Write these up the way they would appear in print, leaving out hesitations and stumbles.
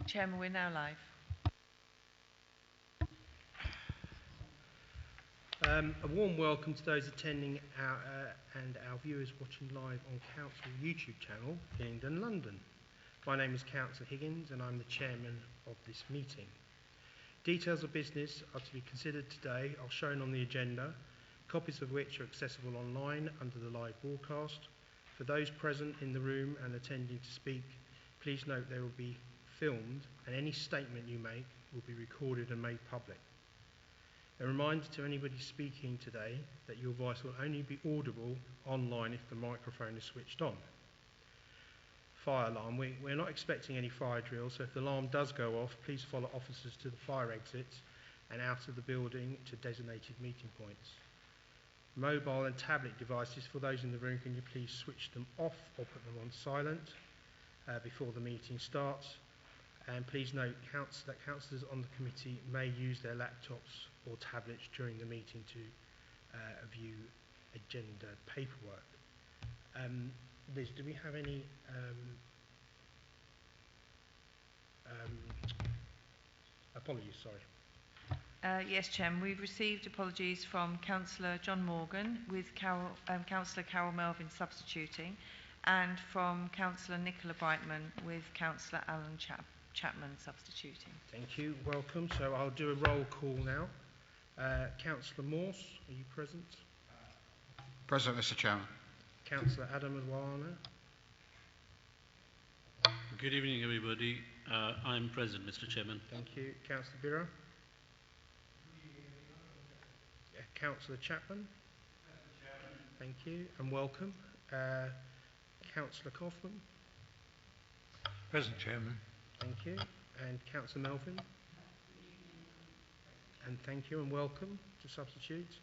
Chairman, we're now live. A warm welcome to those attending and our viewers watching live on Council YouTube channel, Hillingdon, London. My name is Councillor Higgins and I'm the chairman of this meeting. Details of business are to be considered today are shown on the agenda, copies of which are accessible online under the live broadcast. For those present in the room and attending to speak, please note they will be filmed and any statement you make will be recorded and made public. A reminder to anybody speaking today that your voice will only be audible online if the microphone is switched on. Fire alarm. We're not expecting any fire drills, so if the alarm does go off, please follow officers to the fire exits and out of the building to designated meeting points. Mobile and tablet devices, for those in the room, can you please switch them off or put them on silent before the meeting starts? And please note that councillors on the committee may use their laptops or tablets during the meeting to view agenda paperwork. Liz, do we have any apologies, sorry. Yes, Chairman, we've received apologies from Councillor John Morgan with Councillor Carol Melvin substituting and from Councillor Nicola Brightman with Councillor Alan Chapman substituting. Thank you, welcome. So I'll do a roll call now. Councillor Morse, are you present? Present, Mr. Chairman. Councillor Adam Adwana. Good evening, everybody. I'm present, Mr. Chairman. Thank you. Councillor Borough. Councillor Chapman. Thank you and welcome. Councillor Kaufman. Present, Chairman. Thank you. And Councillor Melvin. And thank you and welcome to substitute.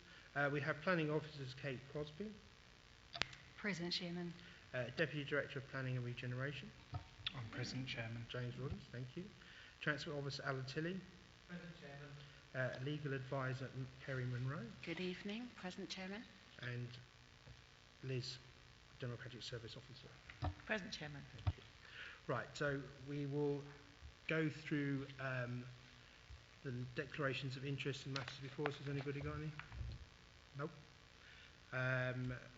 We have Planning Officers Kate Crosby. Present, Chairman. Deputy Director of Planning and Regeneration. I'm present, Chairman. James Rodders, thank you. Transport Officer Alan Tilley. Present, Chairman. Legal Advisor Kerry Monroe. Good evening. Present, Chairman. And Liz, Democratic Service Officer. Present, Chairman. Thank you. Right, so we will go through the declarations of interest and matters before us. Has anybody got any? Nope.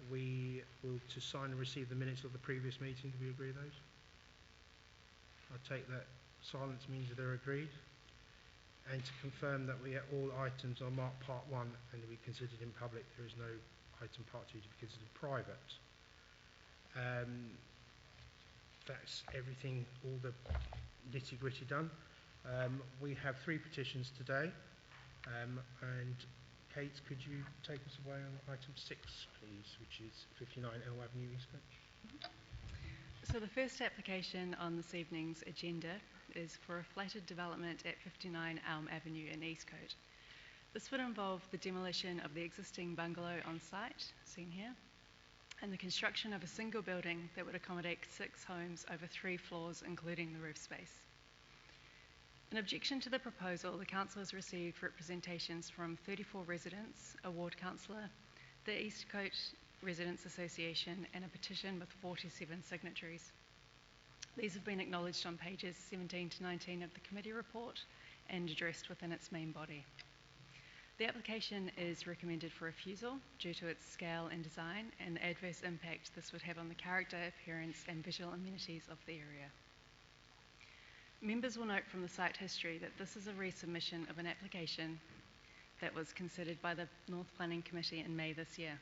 We will to sign and receive the minutes of the previous meeting. Do we agree with those? I take that silence means that they're agreed. And to confirm that all items are marked Part 1 and to be considered in public, there is no item Part 2 to be considered private. That's everything, all the nitty-gritty done. We have 3 petitions today. And Kate, could you take us away on item 6, please, which is 59 Elm Avenue, Eastcoach? So the first application on this evening's agenda is for a flatted development at 59 Elm Avenue in Eastcote. This would involve the demolition of the existing bungalow on site, seen here, and the construction of a single building that would accommodate 6 homes over 3 floors, including the roof space. In objection to the proposal, the council has received representations from 34 residents, a ward councillor, the Eastcote Residents Association, and a petition with 47 signatories. These have been acknowledged on pages 17 to 19 of the committee report and addressed within its main body. The application is recommended for refusal due to its scale and design and the adverse impact this would have on the character, appearance and visual amenities of the area. Members will note from the site history that this is a resubmission of an application that was considered by the North Planning Committee in May this year.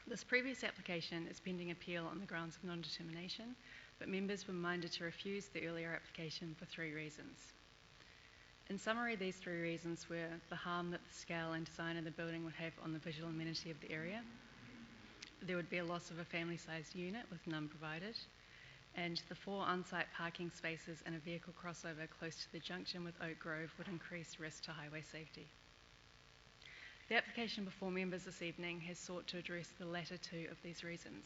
This previous application is pending appeal on the grounds of non-determination, but members were minded to refuse the earlier application for 3 reasons. In summary, these 3 reasons were the harm that the scale and design of the building would have on the visual amenity of the area. There would be a loss of a family-sized unit with none provided, and the 4 on-site parking spaces and a vehicle crossover close to the junction with Oak Grove would increase risk to highway safety. The application before members this evening has sought to address the latter 2 of these reasons.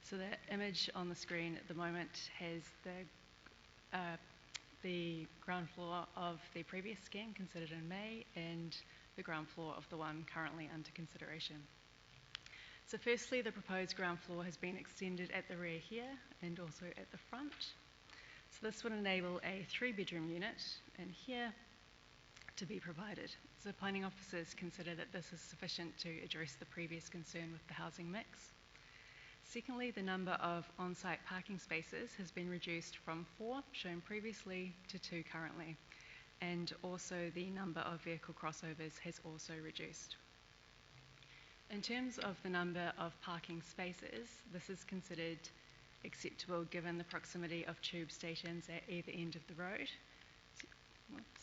So the image on the screen at the moment has the ground floor of the previous scheme considered in May and the ground floor of the one currently under consideration. So firstly, the proposed ground floor has been extended at the rear here and also at the front. So this would enable a 3-bedroom unit in here to be provided. So planning officers consider that this is sufficient to address the previous concern with the housing mix. Secondly, the number of on-site parking spaces has been reduced from 4, shown previously, to 2 currently. And also the number of vehicle crossovers has also reduced. In terms of the number of parking spaces, this is considered acceptable given the proximity of tube stations at either end of the road.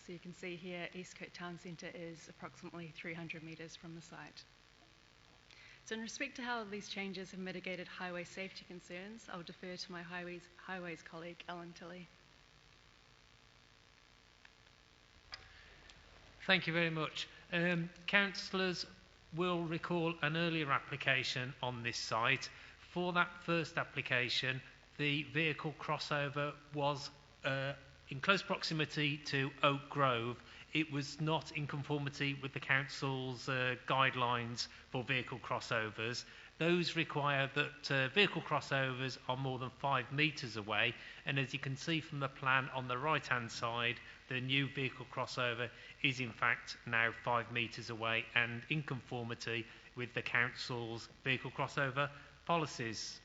So you can see here, Eastcote Town Centre is approximately 300 metres from the site. So in respect to how these changes have mitigated highway safety concerns, I'll defer to my highways colleague, Alan Tilley. Thank you very much. Councillors will recall an earlier application on this site. For that first application, the vehicle crossover was in close proximity to Oak Grove. It was not in conformity with the council's guidelines for vehicle crossovers. Those require that vehicle crossovers are more than 5 metres away, and as you can see from the plan on the right hand side, the new vehicle crossover is in fact now 5 metres away and in conformity with the council's vehicle crossover policies.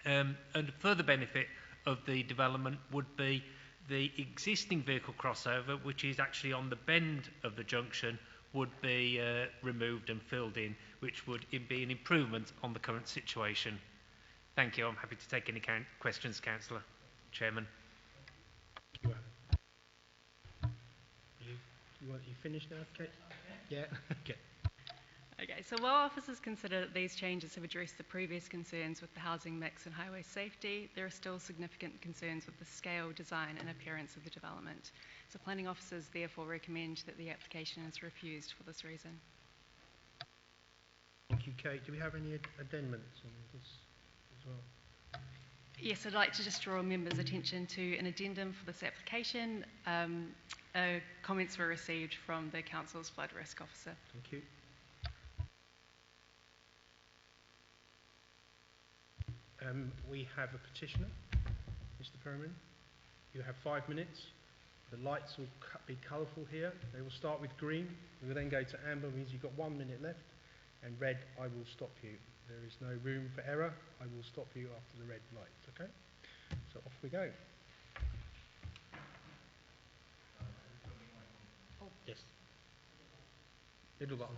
And a further benefit of the development would be the existing vehicle crossover, which is actually on the bend of the junction, would be removed and filled in, which would be an improvement on the current situation. Thank you. I'm happy to take any questions, Councillor Chairman. You finished now, Kate? Yeah. Okay. Okay, so while officers consider that these changes have addressed the previous concerns with the housing mix and highway safety, there are still significant concerns with the scale, design and appearance of the development. So planning officers therefore recommend that the application is refused for this reason. Thank you, Kate. Do we have any addendums on this as well? Yes, I'd like to just draw members' attention to an addendum for this application. Comments were received from the Council's Flood Risk Officer. Thank you. We have a petitioner, Mr. Perriman. You have 5 minutes. The lights will be colourful here. They will start with green. We will then go to amber, means you've got 1 minute left. And red, I will stop you. There is no room for error. I will stop you after the red lights, okay? So off we go. Yes. Middle button.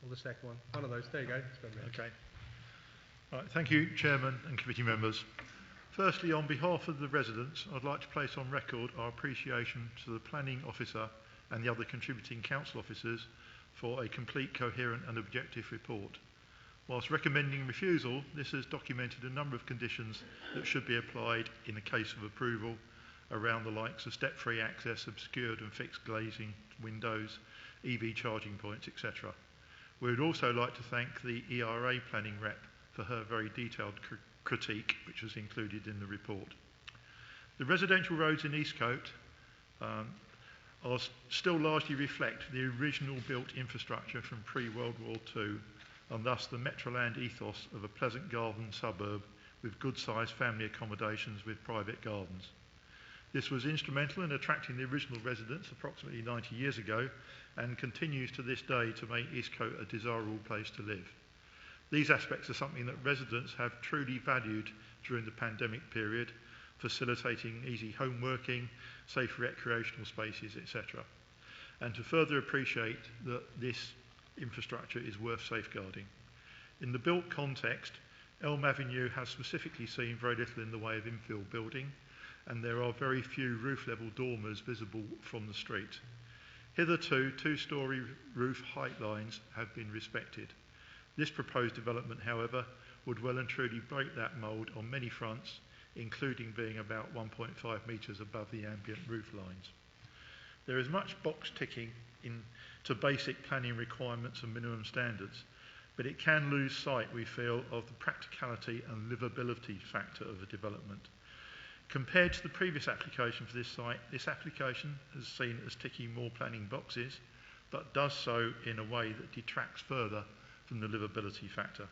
Or the second one. One of those. There you go. It's gone red. Okay. Right, thank you, Chairman and committee members. Firstly, on behalf of the residents, I'd like to place on record our appreciation to the planning officer and the other contributing council officers for a complete, coherent and objective report. Whilst recommending refusal, this has documented a number of conditions that should be applied in the case of approval around the likes of step-free access, obscured and fixed glazing windows, EV charging points, etc. We would also like to thank the ERA planning rep for her very detailed critique, which was included in the report. The residential roads in Eastcote still largely reflect the original built infrastructure from pre-World War II, and thus the Metroland ethos of a pleasant garden suburb with good-sized family accommodations with private gardens. This was instrumental in attracting the original residents approximately 90 years ago and continues to this day to make Eastcote a desirable place to live. These aspects are something that residents have truly valued during the pandemic period, facilitating easy home working, safe recreational spaces, etc. And to further appreciate that this infrastructure is worth safeguarding. In the built context, Elm Avenue has specifically seen very little in the way of infill building, and there are very few roof-level dormers visible from the street. Hitherto, 2-storey roof height lines have been respected. This proposed development, however, would well and truly break that mould on many fronts, including being about 1.5 metres above the ambient roof lines. There is much box ticking to basic planning requirements and minimum standards, but it can lose sight, we feel, of the practicality and livability factor of a development. Compared to the previous application for this site, this application is seen as ticking more planning boxes, but does so in a way that detracts further from the livability factor.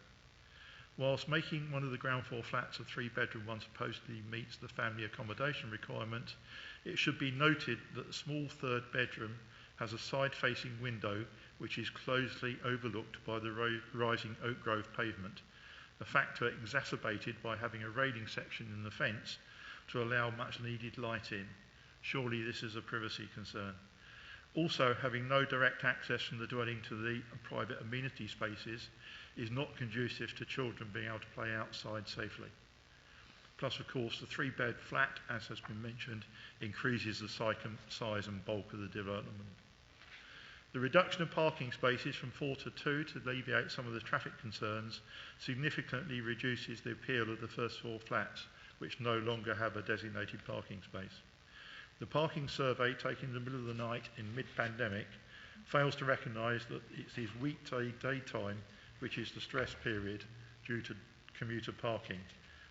Whilst making one of the ground floor flats a 3-bedroom one supposedly meets the family accommodation requirement, it should be noted that the small 3rd bedroom has a side-facing window which is closely overlooked by the rising oak grove pavement, a factor exacerbated by having a railing section in the fence to allow much needed light in. Surely this is a privacy concern. Also, having no direct access from the dwelling to the private amenity spaces is not conducive to children being able to play outside safely. Plus, of course, the 3-bed flat, as has been mentioned, increases the size and bulk of the development. The reduction of parking spaces from 4 to 2 to alleviate some of the traffic concerns significantly reduces the appeal of the first floor flats, which no longer have a designated parking space. The parking survey taken in the middle of the night in mid-pandemic fails to recognise that it is weekday daytime which is the stress period due to commuter parking,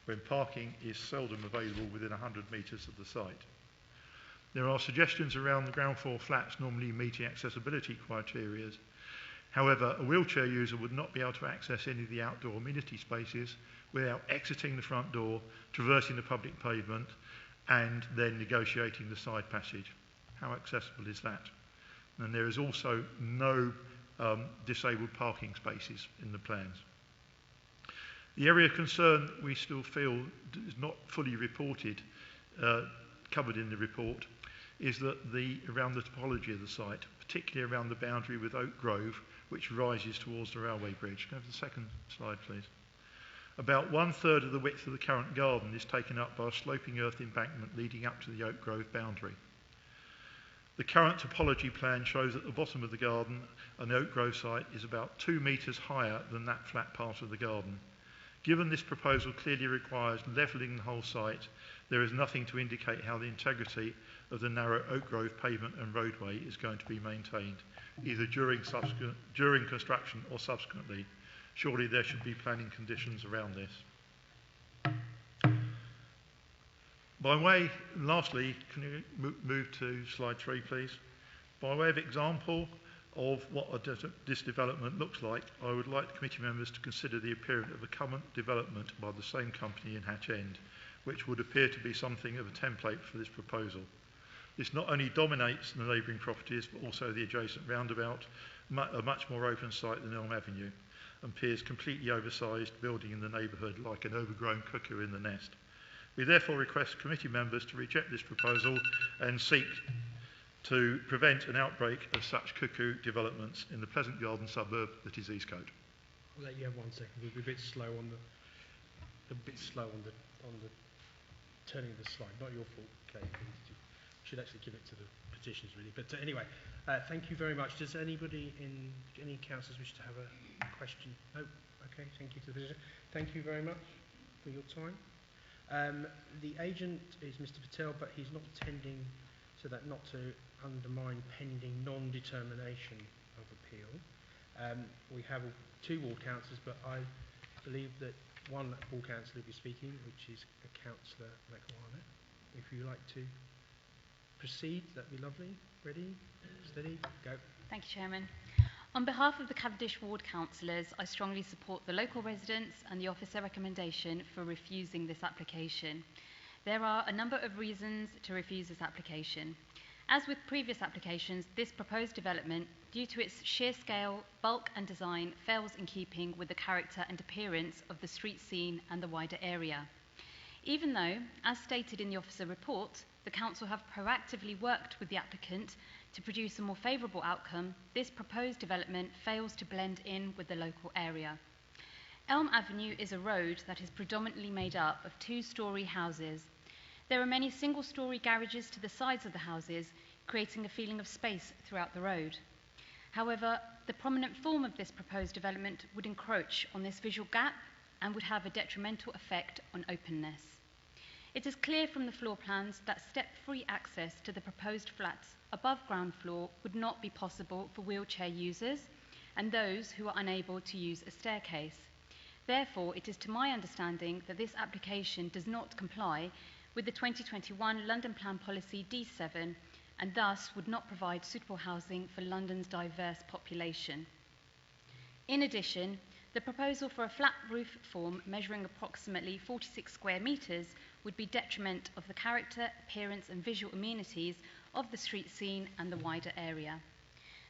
when parking is seldom available within 100 metres of the site. There are suggestions around the ground floor flats normally meeting accessibility criteria. However, a wheelchair user would not be able to access any of the outdoor amenity spaces without exiting the front door, traversing the public pavement, and then negotiating the side passage. How accessible is that? And there is also no disabled parking spaces in the plans. The area of concern we still feel is not fully reported, covered in the report, is that around the topology of the site, particularly around the boundary with Oak Grove, which rises towards the railway bridge. Go to the second slide, please. About 1/3 of the width of the current garden is taken up by a sloping earth embankment leading up to the Oak Grove boundary. The current topology plan shows at the bottom of the garden an Oak Grove site is about 2 metres higher than that flat part of the garden. Given this proposal clearly requires levelling the whole site, there is nothing to indicate how the integrity of the narrow Oak Grove pavement and roadway is going to be maintained, either during construction or subsequently. Surely there should be planning conditions around this. Lastly, can you move to slide 3, please? By way of example of what this development looks like, I would like the committee members to consider the appearance of a current development by the same company in Hatch End, which would appear to be something of a template for this proposal. This not only dominates the neighbouring properties, but also the adjacent roundabout, a much more open site than Elm Avenue, and appears completely oversized building in the neighbourhood like an overgrown cuckoo in the nest. We therefore request committee members to reject this proposal and seek to prevent an outbreak of such cuckoo developments in the Pleasant Garden suburb that is Eastcote. I'll let you have 1 second. We'll be a bit slow on the turning of the slide. Not your fault, Kate. You should actually give it to the petitions, really. But anyway, thank you very much. Does any councillors wish to have a question? No? Okay, thank you to the petitioner. Thank you very much for your time. The agent is Mr. Patel, but he's not attending, so that not to undermine pending non-determination of appeal. We have 2 ward councillors, but I believe that one ward councillor will be speaking, which is Councillor McWarnett. If you like to proceed, that'd be lovely. Ready? Steady? Go. Thank you, Chairman. On behalf of the Cavendish Ward councillors, I strongly support the local residents and the officer recommendation for refusing this application. There are a number of reasons to refuse this application. As with previous applications, this proposed development, due to its sheer scale, bulk and design, fails in keeping with the character and appearance of the street scene and the wider area. Even though, as stated in the officer report, the council have proactively worked with the applicant to produce a more favourable outcome, this proposed development fails to blend in with the local area. Elm Avenue is a road that is predominantly made up of 2-storey houses. There are many single-storey garages to the sides of the houses, creating a feeling of space throughout the road. However, the prominent form of this proposed development would encroach on this visual gap and would have a detrimental effect on openness. It is clear from the floor plans that step-free access to the proposed flats above ground floor would not be possible for wheelchair users and those who are unable to use a staircase. Therefore, it is to my understanding that this application does not comply with the 2021 London Plan Policy D7 and thus would not provide suitable housing for London's diverse population. In addition, The proposal for a flat roof form measuring approximately 46 square metres would be detriment of the character, appearance and visual amenities of the street scene and the wider area.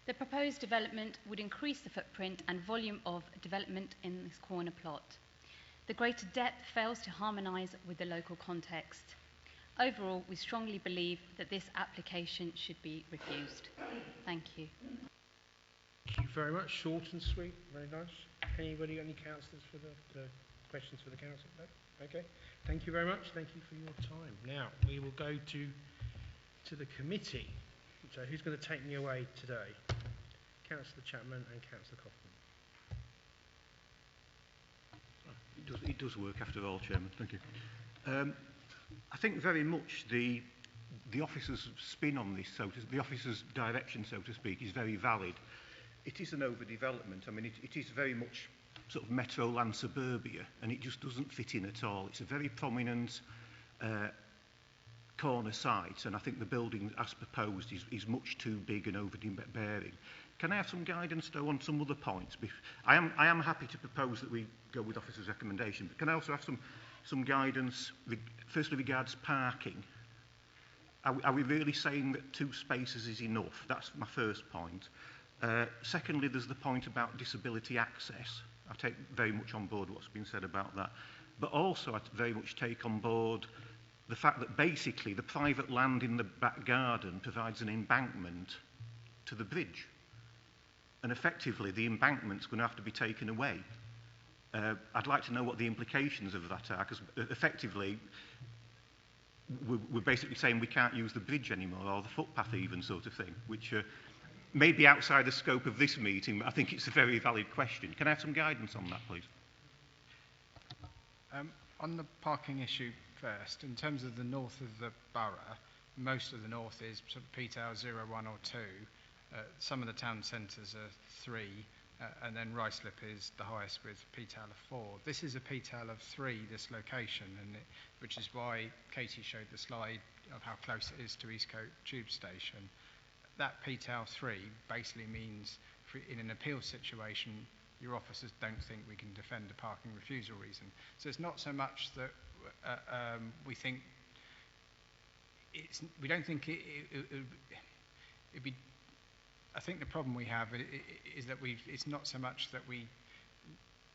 The proposed development would increase the footprint and volume of development in this corner plot. The greater depth fails to harmonise with the local context. Overall, we strongly believe that this application should be refused. Thank you. Thank you very much. Short and sweet. Very nice. Anybody got any councillors for the questions for the council? No? Okay. Thank you very much. Thank you for your time. Now, we will go to the committee. So who's going to take me away today? Councillor Chapman and Councillor Kaufman. It does work after all, Chairman. Thank you. I think very much the officer's spin on this, the officer's direction, so to speak, is very valid. It is an overdevelopment. I mean, it is very much sort of metro land suburbia, and it just doesn't fit in at all. It's a very prominent corner site, and I think the building, as proposed, is much too big and overbearing. Can I have some guidance, though, on some other points? I am happy to propose that we go with officer's recommendation, but can I also have some guidance, firstly, regards parking? Are we really saying that 2 spaces is enough? That's my first point. Secondly, there's the point about disability access. I take very much on board what's been said about that. But also I very much take on board the fact that basically the private land in the back garden provides an embankment to the bridge. And effectively, the embankment's going to have to be taken away. I'd like to know what the implications of that are, because effectively, we're basically saying we can't use the bridge anymore, or the footpath even, sort of thing, which may be outside the scope of this meeting, but I think it's a very valid question. Can I have some guidance on that, please? On the parking issue first, in terms of the north of the borough, most of the north is sort of P-Tower 0, 1 or 2. Some of the town centres are 3, and then Ruislip is the highest with P-Tower 4. This is a P-Tower 3, this location, which is why Katie showed the slide of how close it is to Eastcote Tube Station. That P-Tower 3 basically means in an appeal situation, your officers don't think we can defend a parking refusal reason. So it's not so much that we think we don't think it'd be. I think the problem we have is that it's not so much that we,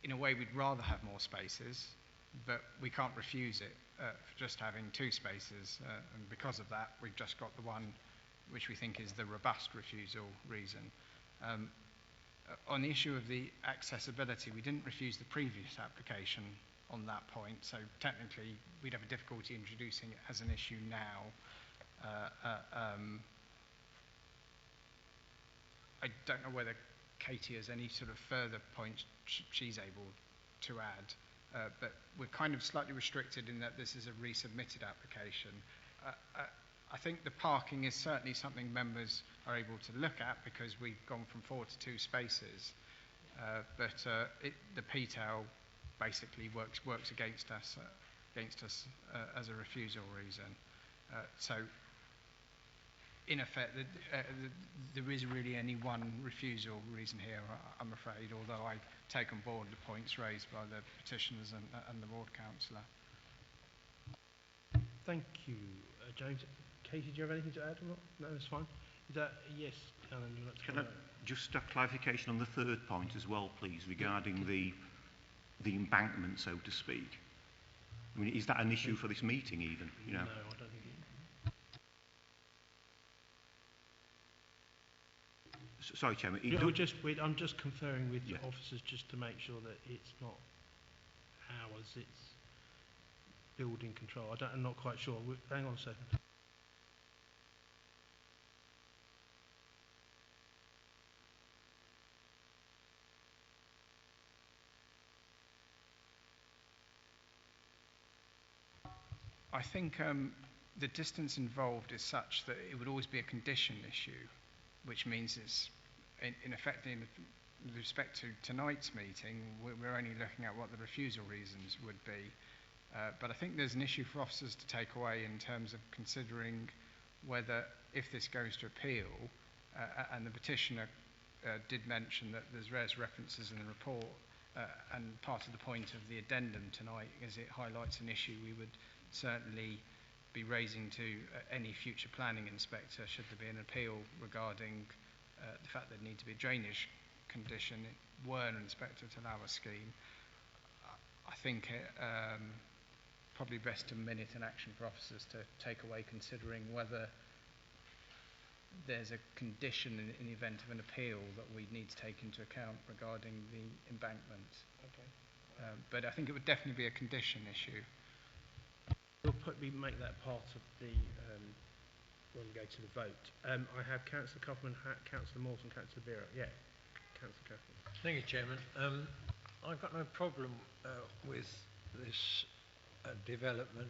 in a way, we'd rather have more spaces, but we can't refuse it for just having 2 spaces, and because of that, we've just got the one which we think is the robust refusal reason. On the issue of the accessibility, we didn't refuse the previous application on that point, so technically we'd have a difficulty introducing it as an issue now. I don't know whether Katie has any sort of further points she's able to add, but we're kind of slightly restricted in that this is a resubmitted application. I think the parking is certainly something members are able to look at because we've gone from 4 to 2 spaces, but the PTAL basically works against us as a refusal reason. So in effect, there is really only one refusal reason here, I'm afraid, although I take on board the points raised by the petitioners and the ward councillor. Thank you, James. Katie, do you have anything to add or not? No, that's fine. Is that yes, Alan? You'd like to Can I just a clarification on the third point as well, please, regarding the embankment, so to speak? I mean, is that an issue for this meeting even? You know? No, I don't think it is. Sorry, Chairman. I'm just conferring with the officers just to make sure that it's not ours, it's building control. I'm not quite sure. Hang on a second. I think the distance involved is such that it would always be a condition issue, which means it's, in effect, in respect to tonight's meeting, we're only looking at what the refusal reasons would be. But I think there's an issue for officers to take away in terms of considering whether, if this goes to appeal, and the petitioner did mention that there's various references in the report and part of the point of the addendum tonight is it highlights an issue we would certainly be raising to any future planning inspector should there be an appeal regarding the fact there need to be a drainage condition were an inspector to allow a scheme. I think it probably best to minute an action for officers to take away considering whether there's a condition in the event of an appeal that we need to take into account regarding the embankment. Okay. But I think it would definitely be a condition issue. We'll make that part of the when we go to the vote. I have Councillor Kaufman, Councillor Mawson, Councillor Borough. Yeah, Councillor Kaufman. Thank you, Chairman. I've got no problem with this development.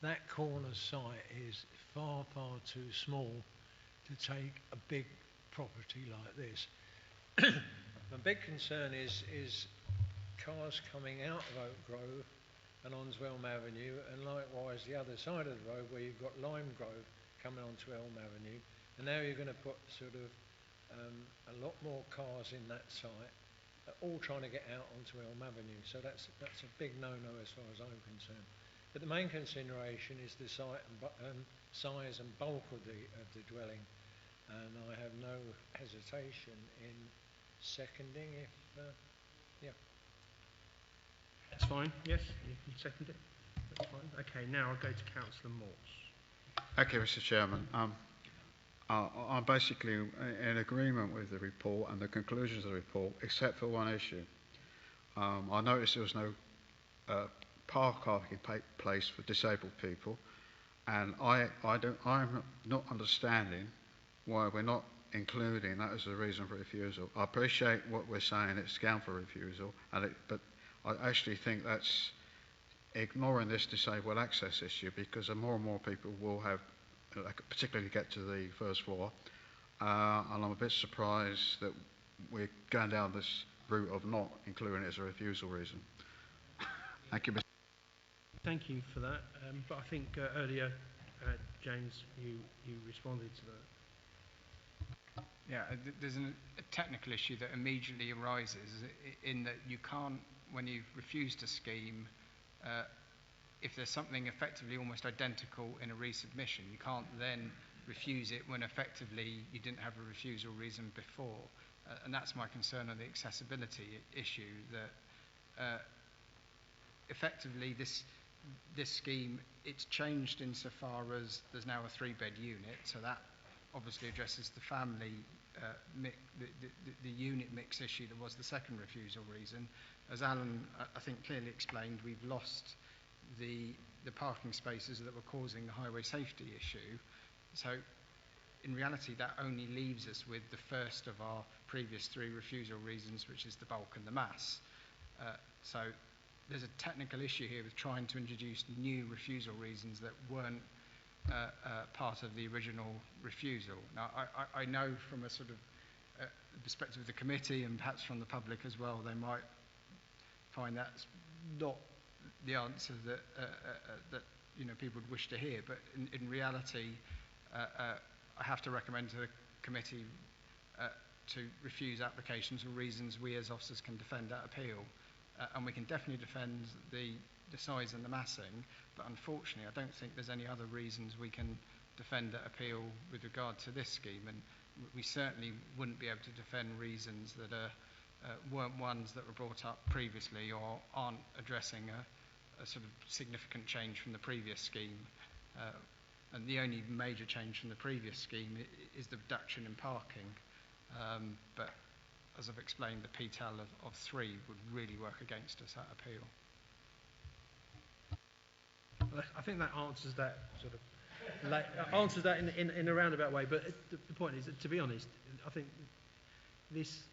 That corner site is far, far too small to take a big property like this. My big concern is cars coming out of Oak Grove and onto Elm Avenue, and likewise the other side of the road where you've got Lime Grove coming onto Elm Avenue, and now you're going to put sort of a lot more cars in that site, all trying to get out onto Elm Avenue. So that's a big no-no as far as I'm concerned. But the main consideration is the site and size and bulk of the dwelling, and I have no hesitation in seconding if yeah. That's fine. Yes, you can second it. That's fine. Okay, now I'll go to Councillor Morse. Okay, Mr. Chairman. I'm basically in agreement with the report and the conclusions of the report, except for one issue. I noticed there was no parking place for disabled people, and I'm not understanding why we're not including that as a reason for refusal. I appreciate what we're saying, it's scam for refusal, but I actually think that's ignoring this disabled access issue, because more and more people will have, particularly get to the first floor, and I'm a bit surprised that we're going down this route of not including it as a refusal reason. Thank you, Mr. Thank you for that. But I think earlier, James, you responded to that. Yeah, there's a technical issue that immediately arises in that you can't, when you've refused a scheme, if there's something effectively almost identical in a resubmission, you can't then refuse it when effectively you didn't have a refusal reason before. And that's my concern on the accessibility issue, that effectively this scheme, it's changed insofar as there's now a 3-bed unit, so that obviously addresses the family, the unit mix issue that was the second refusal reason. As Alan, I think, clearly explained, we've lost the parking spaces that were causing the highway safety issue. So in reality, that only leaves us with the first of our previous 3 refusal reasons, which is the bulk and the mass. So there's a technical issue here with trying to introduce new refusal reasons that weren't part of the original refusal. Now, I know from a sort of perspective of the committee and perhaps from the public as well, they might find that's not the answer that people would wish to hear. But in reality, I have to recommend to the committee to refuse applications for reasons we as officers can defend that appeal. And we can definitely defend the size and the massing, but unfortunately I don't think there's any other reasons we can defend that appeal with regard to this scheme, and we certainly wouldn't be able to defend reasons that weren't ones that were brought up previously or aren't addressing a sort of significant change from the previous scheme. And the only major change from the previous scheme is the reduction in parking, but as I've explained, the PTAL of 3 would really work against us, that appeal. I think that answers that sort of answers that in a roundabout way. But the point is, to be honest, I think this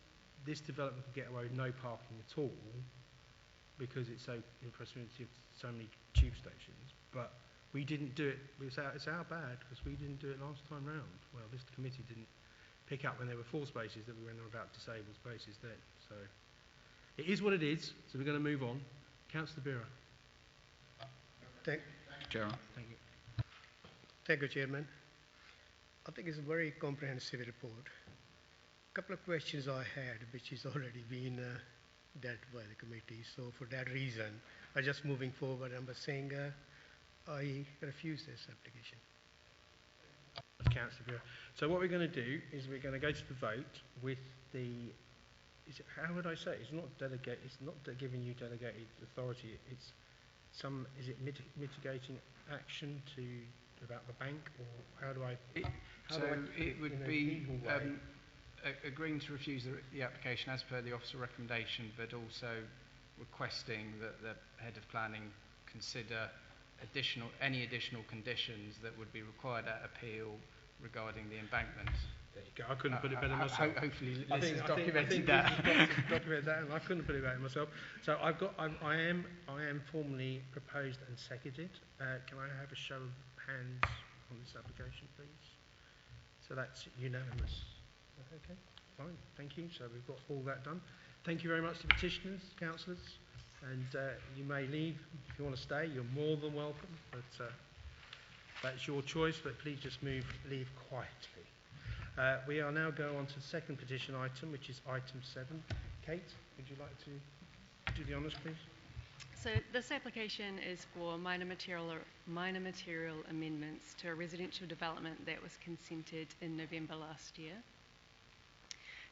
development could get away with no parking at all because it's so in proximity of so many tube stations. But we didn't do it. It's our bad because we didn't do it last time round. Well, this committee didn't pick up when there were 4 spaces that we went on about disabled spaces then. So it is what it is. So we're going to move on. Councillor Bira. Thank you, Chairman. Thank you. Thank you, Chairman. I think it's a very comprehensive report. A couple of questions I had, which has already been dealt by the committee. So for that reason, I just moving forward. I'm saying I refuse this application. Councillor Bureau. So what we're going to do is we're going to go to the vote with the. How would I say? It's not delegate. It's not giving you delegated authority. It's some. Is it mitigating action to about the bank, or how do I? It would be agreeing to refuse the application as per the officer recommendation, but also requesting that the head of planning consider any additional conditions that would be required at appeal regarding the embankment. There you go. I couldn't put it better myself. Hopefully, I Liz think has documented that. that. And I couldn't put it better myself. So I am formally proposed and seconded. Can I have a show of hands on this application, please? So that's unanimous. Okay, fine. Thank you. So we've got all that done. Thank you very much to petitioners, councillors, and you may leave if you want to stay. You're more than welcome, but that's your choice. But please just leave quietly. We are now going on to the second petition item, which is item 7. Kate, would you like to do the honours, please? So this application is for minor material amendments to a residential development that was consented in November last year.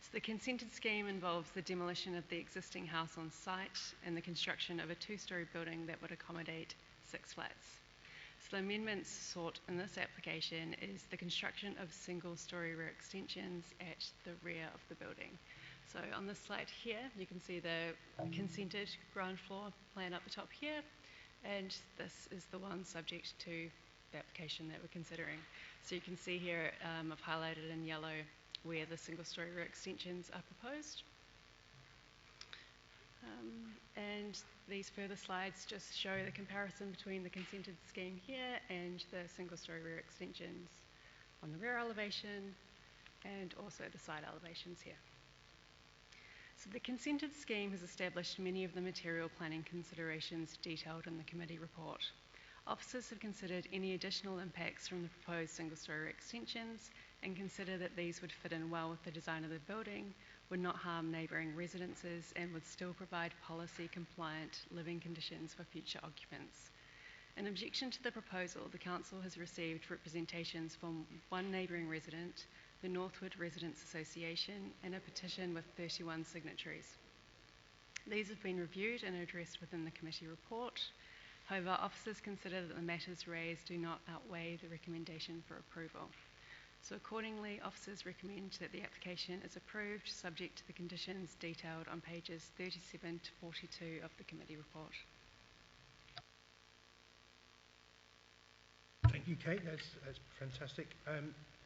So the consented scheme involves the demolition of the existing house on site and the construction of a 2-storey building that would accommodate 6 flats. So the amendments sought in this application is the construction of single-storey rear extensions at the rear of the building. So on this slide here, you can see the consented ground floor plan up the top here, and this is the one subject to the application that we're considering. So you can see here, I've highlighted in yellow where the single-storey rear extensions are proposed. And these further slides just show the comparison between the consented scheme here and the single-storey rear extensions on the rear elevation and also the side elevations here. So the consented scheme has established many of the material planning considerations detailed in the committee report. Officers have considered any additional impacts from the proposed single-storey rear extensions and consider that these would fit in well with the design of the building, would not harm neighbouring residences, and would still provide policy-compliant living conditions for future occupants. In objection to the proposal, the Council has received representations from one neighbouring resident, the Northwood Residents Association, and a petition with 31 signatories. These have been reviewed and addressed within the committee report. However, officers consider that the matters raised do not outweigh the recommendation for approval. So accordingly, officers recommend that the application is approved subject to the conditions detailed on pages 37 to 42 of the committee report. Thank you, Kate. That's fantastic.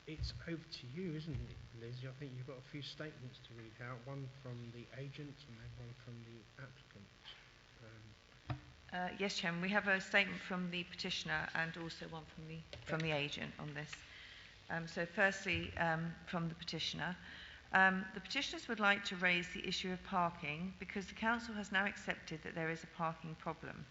It's over to you, isn't it, Liz? I think you've got a few statements to read out, one from the agent and then one from the applicant. Yes, Chairman, we have a statement from the petitioner and also one from the agent on this. So firstly, from the petitioner. The petitioners would like to raise the issue of parking because the council has now accepted that there is a parking problem.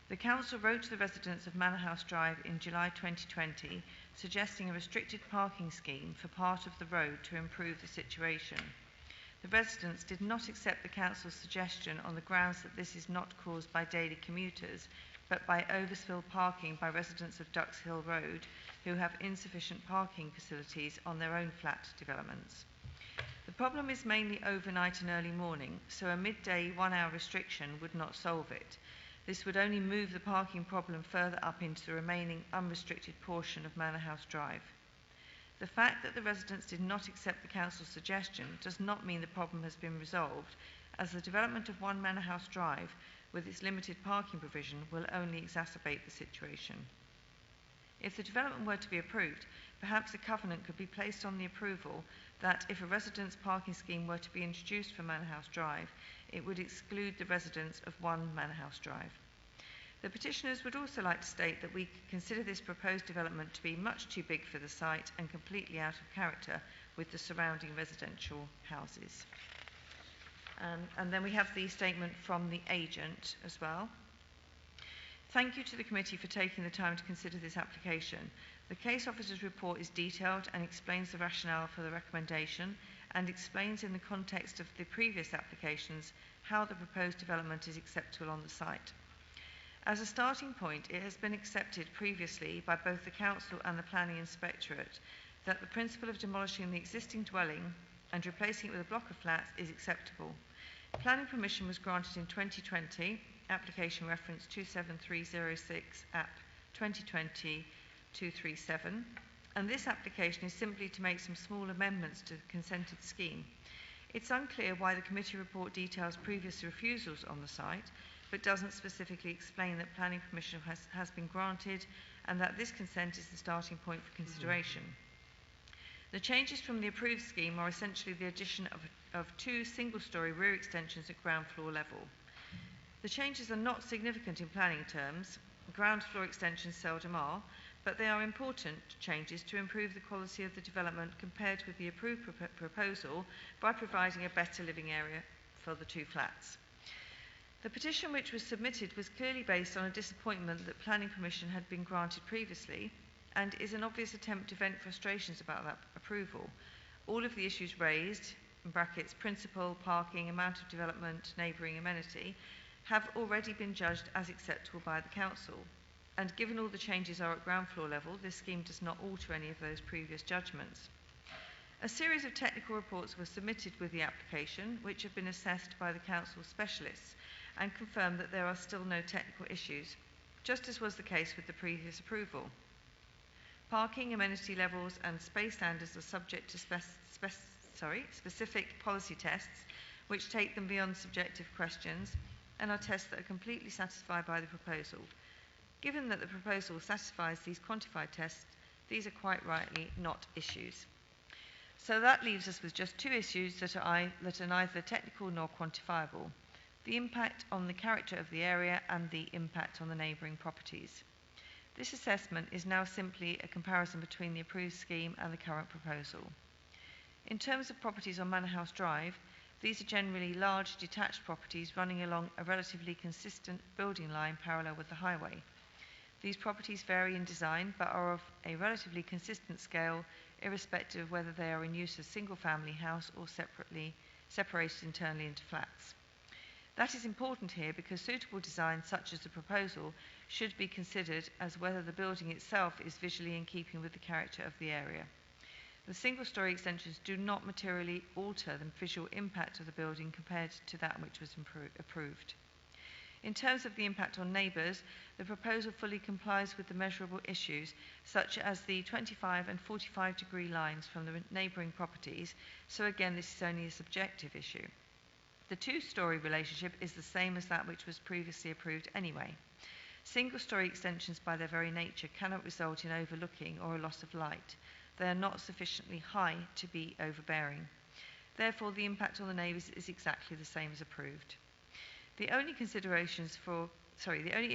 The council wrote to the residents of Manor House Drive in July 2020 suggesting a restricted parking scheme for part of the road to improve the situation. The residents did not accept the council's suggestion on the grounds that this is not caused by daily commuters but by overspill parking by residents of Ducks Hill Road who have insufficient parking facilities on their own flat developments. The problem is mainly overnight and early morning, so a midday 1-hour restriction would not solve it. This would only move the parking problem further up into the remaining unrestricted portion of Manor House Drive. The fact that the residents did not accept the council's suggestion does not mean the problem has been resolved, as the development of 1 Manor House Drive with its limited parking provision will only exacerbate the situation. If the development were to be approved, perhaps a covenant could be placed on the approval that if a residents' parking scheme were to be introduced for Manor House Drive, it would exclude the residents of 1 Manor House Drive. The petitioners would also like to state that we consider this proposed development to be much too big for the site and completely out of character with the surrounding residential houses. And then we have the statement from the agent as well. Thank you to the committee for taking the time to consider this application. The case officer's report is detailed and explains the rationale for the recommendation and explains in the context of the previous applications how the proposed development is acceptable on the site. As a starting point, it has been accepted previously by both the Council and the Planning Inspectorate that the principle of demolishing the existing dwelling and replacing it with a block of flats is acceptable. Planning permission was granted in 2020, application reference 27306 App 2020-237, and this application is simply to make some small amendments to the consented scheme. It's unclear why the committee report details previous refusals on the site, but doesn't specifically explain that planning permission has been granted and that this consent is the starting point for consideration. The changes from the approved scheme are essentially the addition of 2 single-storey rear extensions at ground floor level. The changes are not significant in planning terms. Ground floor extensions seldom are, but they are important changes to improve the quality of the development compared with the approved proposal by providing a better living area for the 2 flats. The petition which was submitted was clearly based on a disappointment that planning permission had been granted previously and is an obvious attempt to vent frustrations about that approval. All of the issues raised, in brackets, principal, parking, amount of development, neighbouring amenity, have already been judged as acceptable by the Council. And given all the changes are at ground floor level, this scheme does not alter any of those previous judgments. A series of technical reports were submitted with the application, which have been assessed by the Council specialists and confirmed that there are still no technical issues, just as was the case with the previous approval. Parking, amenity levels and space standards are subject to specific policy tests, which take them beyond subjective questions and are tests that are completely satisfied by the proposal. Given that the proposal satisfies these quantified tests, these are quite rightly not issues. So that leaves us with just 2 issues that are neither technical nor quantifiable: the impact on the character of the area and the impact on the neighbouring properties. This assessment is now simply a comparison between the approved scheme and the current proposal. In terms of properties on Manor House Drive, these are generally large detached properties running along a relatively consistent building line parallel with the highway. These properties vary in design but are of a relatively consistent scale, irrespective of whether they are in use as single-family house or separated internally into flats. That is important here because suitable design such as the proposal should be considered as whether the building itself is visually in keeping with the character of the area. The single-storey extensions do not materially alter the visual impact of the building compared to that which was approved. In terms of the impact on neighbours, the proposal fully complies with the measurable issues, such as the 25 and 45 degree lines from the neighbouring properties, so again this is only a subjective issue. The 2-storey relationship is the same as that which was previously approved anyway. Single-storey extensions by their very nature cannot result in overlooking or a loss of light. They are not sufficiently high to be overbearing. Therefore, the impact on the neighbours is exactly the same as approved. The only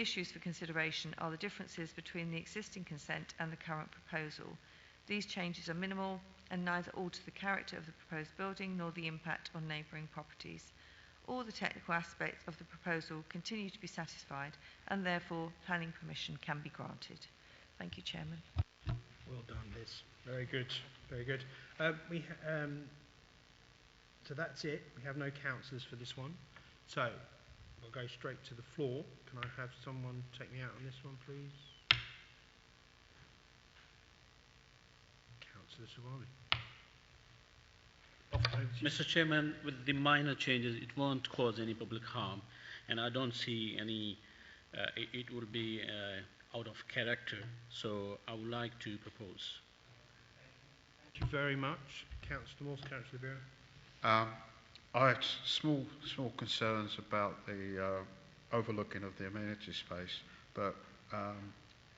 issues for consideration are the differences between the existing consent and the current proposal. These changes are minimal and neither alter the character of the proposed building nor the impact on neighbouring properties. All the technical aspects of the proposal continue to be satisfied and therefore planning permission can be granted. Thank you, Chairman. Well done, Liz. Very good, very good. So that's it. We have no councillors for this one. So we'll go straight to the floor. Can I have someone take me out on this one, please? Councillor Sawali. Mr. Chairman, with the minor changes, it won't cause any public harm, and I don't see any, it will be out of character, so I would like to propose. Thank you very much. Councillor Morse, Councillor Biro. I had small concerns about the overlooking of the amenity space, but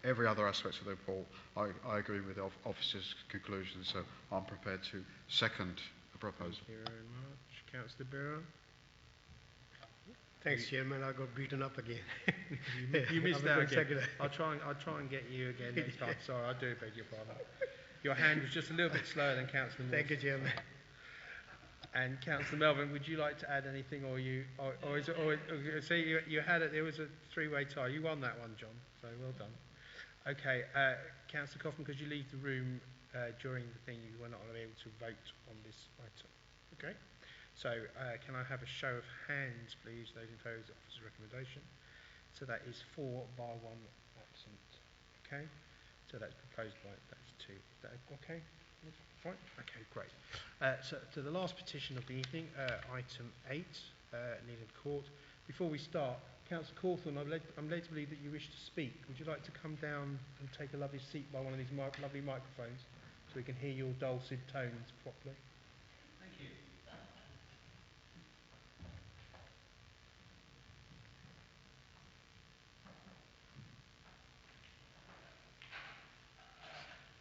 every other aspect of the report, I agree with the officer's conclusions, so I'm prepared to second the proposal. Thank you very much. Councillor Biro. Thanks, Chairman. I got beaten up again. You missed out again. Second. I'll try and get you again next time. Sorry, I do beg your pardon. Your hand was just a little bit slower than Councillor Morse. Thank you, Chairman. And Councillor Melvin, would you like to add anything, or you had it? There was a 3-way tie. You won that one, John. So well done. Okay, Councillor Coffin, could you leave the room during the thing? You were not able to vote on this item. Okay. So can I have a show of hands, please, those in favour of the officer's recommendation? So that is 4 bar 1 absent. Okay. So that's proposed by, that's 2. Is that okay? Fine. Okay, great. So to the last petition of the evening, item 8, Neighbourhood Court. Before we start, Councillor Cawthorne, I'm led to believe that you wish to speak. Would you like to come down and take a lovely seat by one of these lovely microphones so we can hear your dulcet tones properly? Thank you.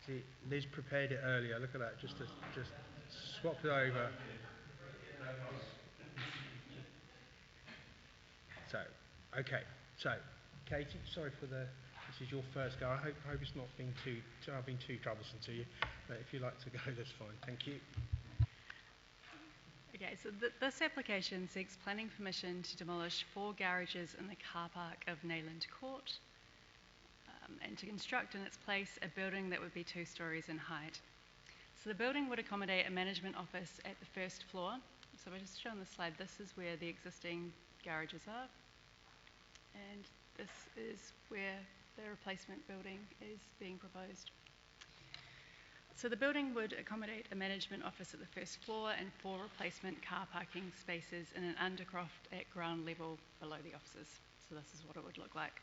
See, Liz prepared it earlier. Look at that. Just swap it over. So, okay. So, Katie, sorry for the. This is your first go. I hope it's not been too troublesome to you. But if you'd like to go, that's fine. Thank you. Okay, so this application seeks planning permission to demolish 4 garages in the car park of Neyland Court and to construct in its place a building that would be 2 stories in height. So the building would accommodate a management office at the first floor. So we're just showing the slide. This is where the existing garages are. And this is where the replacement building is being proposed. So the building would accommodate a management office at the first floor and 4 replacement car parking spaces in an undercroft at ground level below the offices. So this is what it would look like.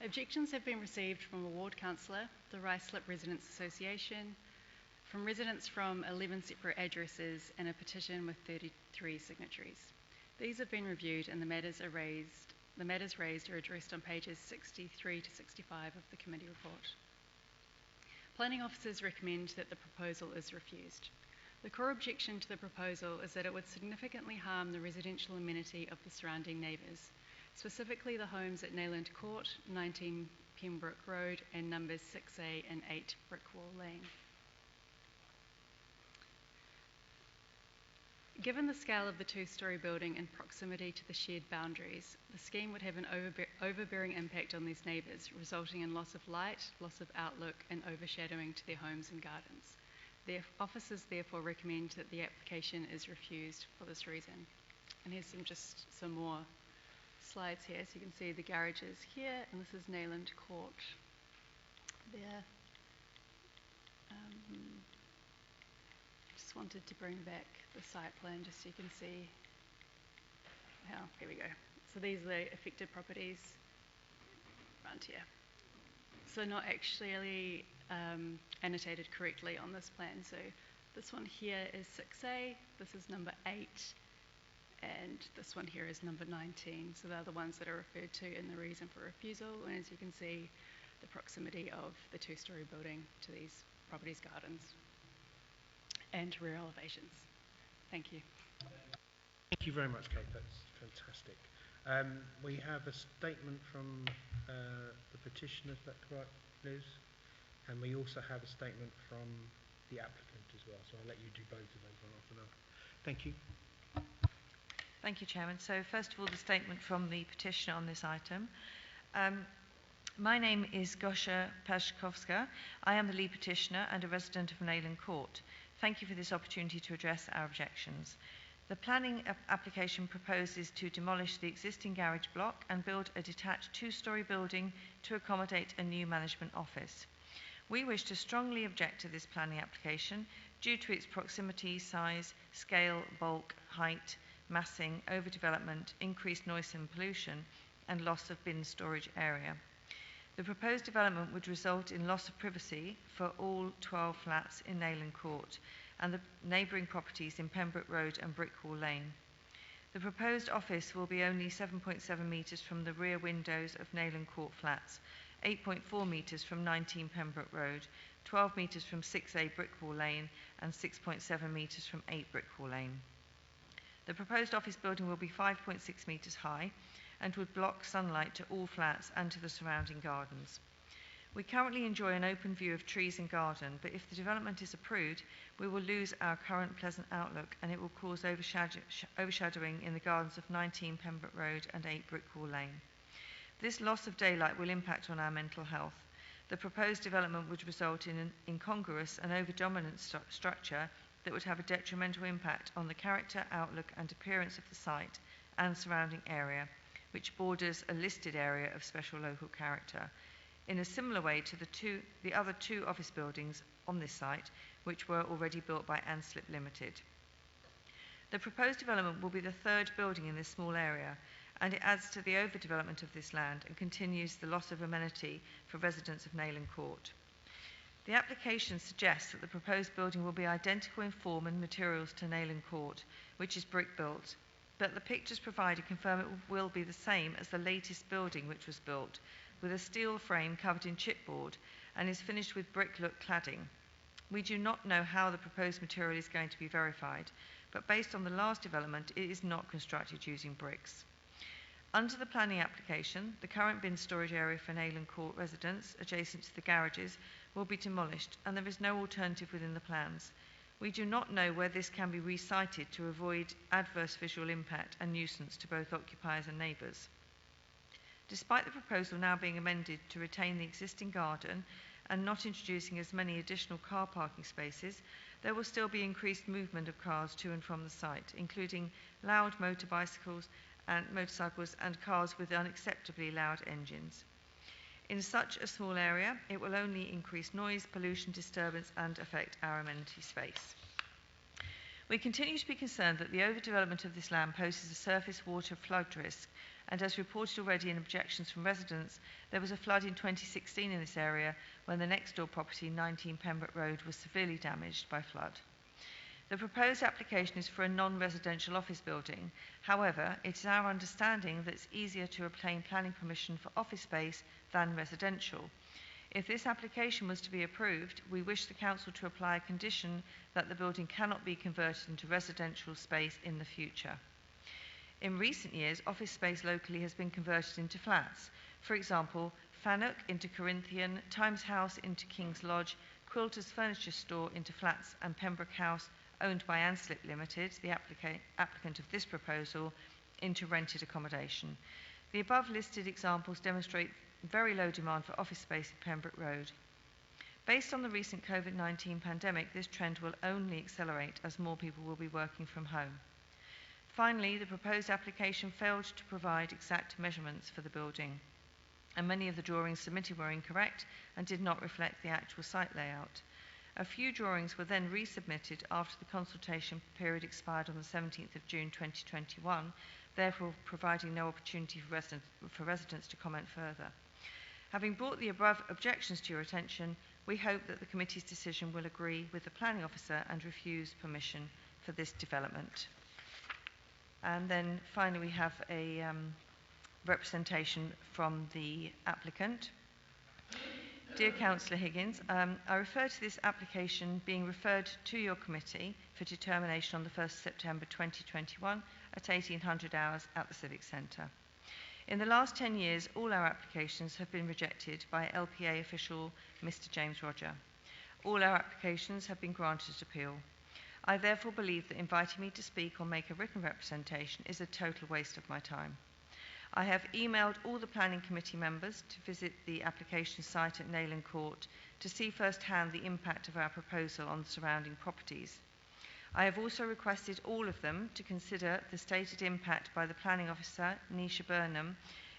Objections have been received from a ward councillor, the Ruislip Residents Association, from residents from 11 separate addresses and a petition with 33 signatories. These have been reviewed and the matters raised are addressed on pages 63 to 65 of the committee report. Planning officers recommend that the proposal is refused. The core objection to the proposal is that it would significantly harm the residential amenity of the surrounding neighbours, specifically the homes at Neyland Court, 19 Pembroke Road and numbers 6A and 8 Brickwall Lane. Given the scale of the 2-storey building and proximity to the shared boundaries, the scheme would have an overbearing impact on these neighbours, resulting in loss of light, loss of outlook and overshadowing to their homes and gardens. Their officers therefore recommend that the application is refused for this reason. And here's some more slides here. So you can see the garages here, and this is Neyland Court there. Just wanted to bring back the site plan just so you can see how, here we go. So these are the affected properties around here. So not actually annotated correctly on this plan. So this one here is 6A, this is number 8, and this one here is number 19. So they're the ones that are referred to in the reason for refusal. And as you can see, the proximity of the 2-storey building to these properties' gardens and rear elevations. Thank you. Thank you very much, Kate. That's fantastic. We have a statement from the petitioner, is that correct, Liz? And we also have a statement from the applicant as well. So I'll let you do both of those one after another. Thank you. Thank you, Chairman. So first of all, the statement from the petitioner on this item. My name is Gosha Pashkovska. I am the lead petitioner and a resident of Neyland Court. Thank you for this opportunity to address our objections. The planning application proposes to demolish the existing garage block and build a detached 2-storey building to accommodate a new management office. We wish to strongly object to this planning application due to its proximity, size, scale, bulk, height, massing, overdevelopment, increased noise and pollution, and loss of bin storage area. The proposed development would result in loss of privacy for all 12 flats in Neyland Court and the neighbouring properties in Pembroke Road and Brickwall Lane. The proposed office will be only 7.7 metres from the rear windows of Neyland Court flats, 8.4 metres from 19 Pembroke Road, 12 metres from 6A Brickwall Lane and 6.7 metres from 8 Brickwall Lane. The proposed office building will be 5.6 metres high and would block sunlight to all flats and to the surrounding gardens. We currently enjoy an open view of trees and garden, but if the development is approved, we will lose our current pleasant outlook and it will cause overshadowing in the gardens of 19 Pembroke Road and 8 Brickwall Lane. This loss of daylight will impact on our mental health. The proposed development would result in an incongruous and over-dominant structure that would have a detrimental impact on the character, outlook and appearance of the site and surrounding area, which borders a listed area of special local character, in a similar way to the other two office buildings on this site, which were already built by Anslip Limited. The proposed development will be the third building in this small area, and it adds to the overdevelopment of this land and continues the loss of amenity for residents of Neyland Court. The application suggests that the proposed building will be identical in form and materials to Neyland Court, which is brick built, but the pictures provided confirm it will be the same as the latest building which was built, with a steel frame covered in chipboard and is finished with brick-look cladding. We do not know how the proposed material is going to be verified, but based on the last development, it is not constructed using bricks. Under the planning application, the current bin storage area for Neyland Court residents, adjacent to the garages, will be demolished, and there is no alternative within the plans. We do not know where this can be resited to avoid adverse visual impact and nuisance to both occupiers and neighbours. Despite the proposal now being amended to retain the existing garden and not introducing as many additional car parking spaces, there will still be increased movement of cars to and from the site, including loud motorcycles and cars with unacceptably loud engines. In such a small area, it will only increase noise, pollution, disturbance and affect our amenity space. We continue to be concerned that the overdevelopment of this land poses a surface water flood risk, and as reported already in objections from residents, there was a flood in 2016 in this area when the next door property, 19 Pembroke Road, was severely damaged by flood. The proposed application is for a non-residential office building. However, it is our understanding that it's easier to obtain planning permission for office space than residential. If this application was to be approved, we wish the Council to apply a condition that the building cannot be converted into residential space in the future. In recent years, office space locally has been converted into flats. For example, Fannock into Corinthian, Times House into King's Lodge, Quilter's Furniture Store into flats, and Pembroke House, owned by Anslip Limited, the applicant of this proposal, into rented accommodation. The above listed examples demonstrate very low demand for office space at Pembroke Road. Based on the recent COVID-19 pandemic, this trend will only accelerate as more people will be working from home. Finally, the proposed application failed to provide exact measurements for the building, and many of the drawings submitted were incorrect and did not reflect the actual site layout. A few drawings were then resubmitted after the consultation period expired on the 17th of June 2021, therefore providing no opportunity for residents to comment further. Having brought the above objections to your attention, we hope that the committee's decision will agree with the planning officer and refuse permission for this development. And then finally we have a representation from the applicant. Dear Councillor Higgins, I refer to this application being referred to your committee for determination on the 1st September 2021 at 1800 hours at the Civic Centre. In the last 10 years, all our applications have been rejected by LPA official Mr. James Roger. All our applications have been granted appeal. I therefore believe that inviting me to speak or make a written representation is a total waste of my time. I have emailed all the planning committee members to visit the application site at Neyland Court to see firsthand the impact of our proposal on the surrounding properties. I have also requested all of them to consider the stated impact by the planning officer, Nisha Burnham,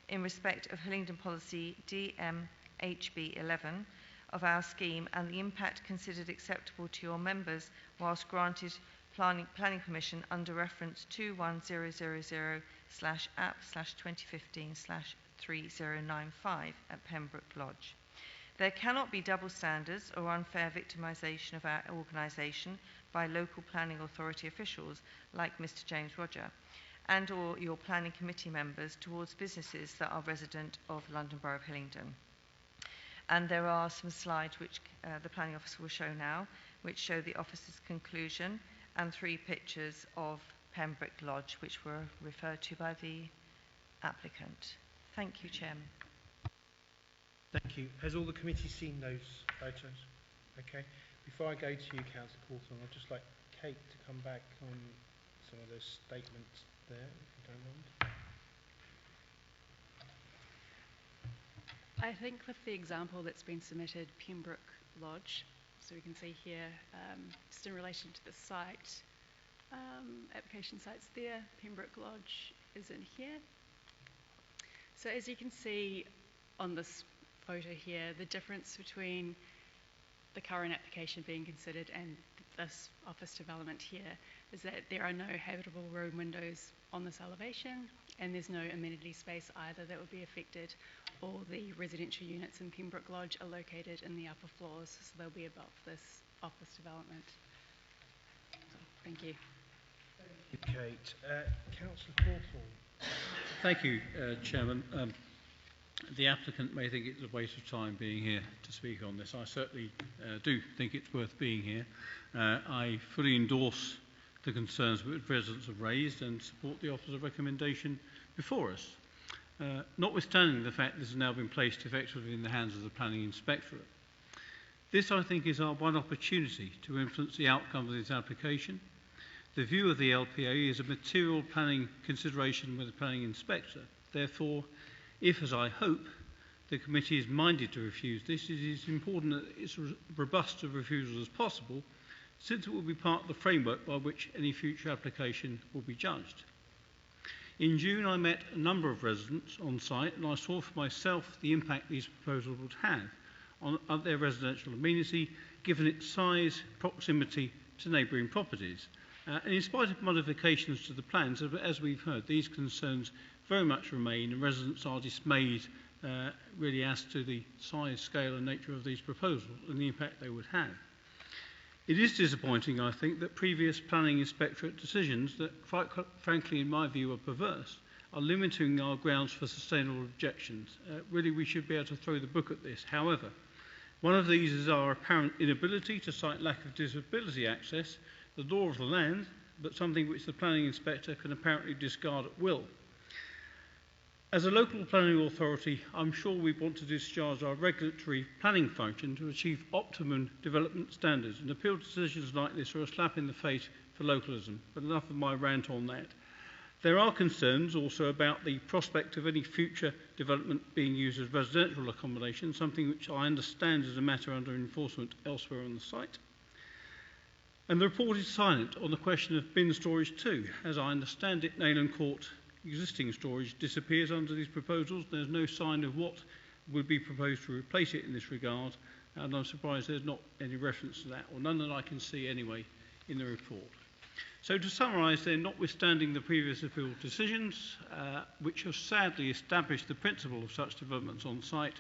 in respect of Hillingdon policy DMHB 11 of our scheme and the impact considered acceptable to your members whilst granted planning permission under reference 21000/app/2015/3095 at Pembroke Lodge. There cannot be double standards or unfair victimisation of our organisation by local planning authority officials like Mr. James Roger and or your planning committee members towards businesses that are resident of London Borough of Hillingdon. And there are some slides which the planning officer will show now, which show the officer's conclusion and 3 pictures of Pembroke Lodge, which were referred to by the applicant. Thank you, Chairman. Thank you. Has all the committee seen those photos? Okay. Before I go to you, Councillor Coulthorne, I'd just like Kate to come back on some of those statements there, if you don't mind. I think with the example that's been submitted, Pembroke Lodge, So we can see here, just in relation to the site, application site's there, Pembroke Lodge is in here. So as you can see on this photo here, the difference between the current application being considered and this office development here is that there are no habitable room windows on this elevation, and there's no amenity space either that would be affected. All the residential units in Pembroke Lodge are located in the upper floors, so they'll be above this office development. So, thank you. Thank you, Kate. Councillor Hawthorne. Thank you, Chairman. The applicant may think it's a waste of time being here to speak on this. I certainly do think it's worth being here. I fully endorse the concerns which residents have raised and support the officer's recommendation before us. Notwithstanding the fact this has now been placed effectively in the hands of the Planning Inspectorate. This, I think, is our one opportunity to influence the outcome of this application. The view of the LPA is a material planning consideration with the Planning Inspector. Therefore, if, as I hope, the committee is minded to refuse this, it is important that it's robust a refusal as possible, since it will be part of the framework by which any future application will be judged. In June, I met a number of residents on site, and I saw for myself the impact these proposals would have on their residential amenity, given its size, proximity to neighbouring properties. And in spite of modifications to the plans, as we've heard, these concerns very much remain, and residents are dismayed really as to the size, scale and nature of these proposals and the impact they would have. It is disappointing, I think, that previous Planning Inspectorate decisions that, quite frankly, in my view, are perverse, are limiting our grounds for sustainable objections. Really, we should be able to throw the book at this. However, one of these is our apparent inability to cite lack of disability access, the law of the land, but something which the Planning Inspector can apparently discard at will. As a local planning authority, I'm sure we want to discharge our regulatory planning function to achieve optimum development standards, and appeal decisions like this are a slap in the face for localism, but enough of my rant on that. There are concerns also about the prospect of any future development being used as residential accommodation, something which I understand is a matter under enforcement elsewhere on the site. And the report is silent on the question of bin storage too. As I understand it, Nayland Court existing storage disappears under these proposals. There's no sign of what would be proposed to replace it in this regard, and I'm surprised there's not any reference to that, or none that I can see anyway in the report. So to summarise then, notwithstanding the previous appeal decisions, which have sadly established the principle of such developments on site,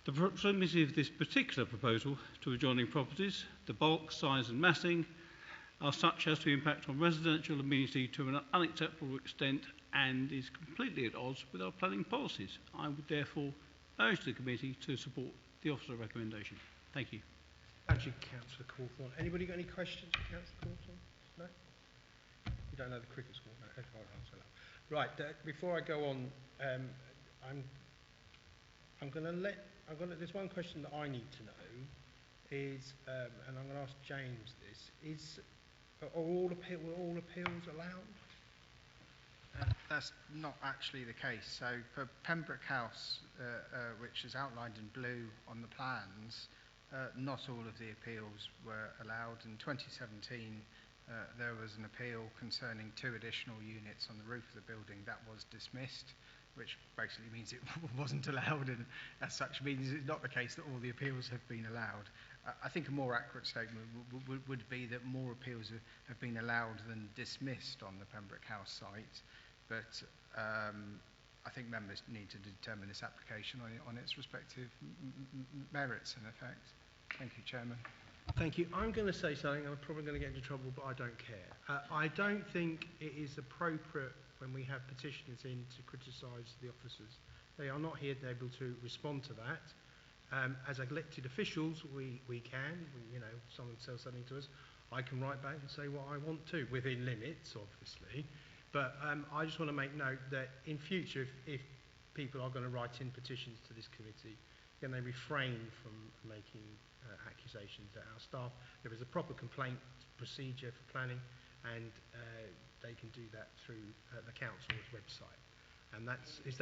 the proximity of this particular proposal to adjoining properties, the bulk, size and massing, are such as to impact on residential amenity to an unacceptable extent and is completely at odds with our planning policies. I would therefore urge the committee to support the officer recommendation. Thank you. Thank you, Councillor Cawthorne. Anybody got any questions for Councillor Cawthorne? No? You don't know the cricket score? No, that's right. Right, before I go on, there's one question that I need to know is, and I'm going to ask James this, were all appeals allowed? That's not actually the case. So for Pembroke House, which is outlined in blue on the plans, not all of the appeals were allowed. In 2017, there was an appeal concerning 2 additional units on the roof of the building that was dismissed, which basically means it wasn't allowed, and as such means it's not the case that all the appeals have been allowed. I think a more accurate statement would be that more appeals have been allowed than dismissed on the Pembroke House site, but I think members need to determine this application on its respective merits and effects. Thank you, Chairman. Thank you. I'm going to say something, I'm probably going to get into trouble, but I don't care. I don't think it is appropriate when we have petitioners in to criticise the officers. They are not here to be able to respond to that. As elected officials, we can, someone says something to us, I can write back and say what I want to, within limits, obviously. But I just want to make note that in future, if people are going to write in petitions to this committee, can they refrain from making accusations at our staff? There is a proper complaint procedure for planning, and they can do that through the council's website. And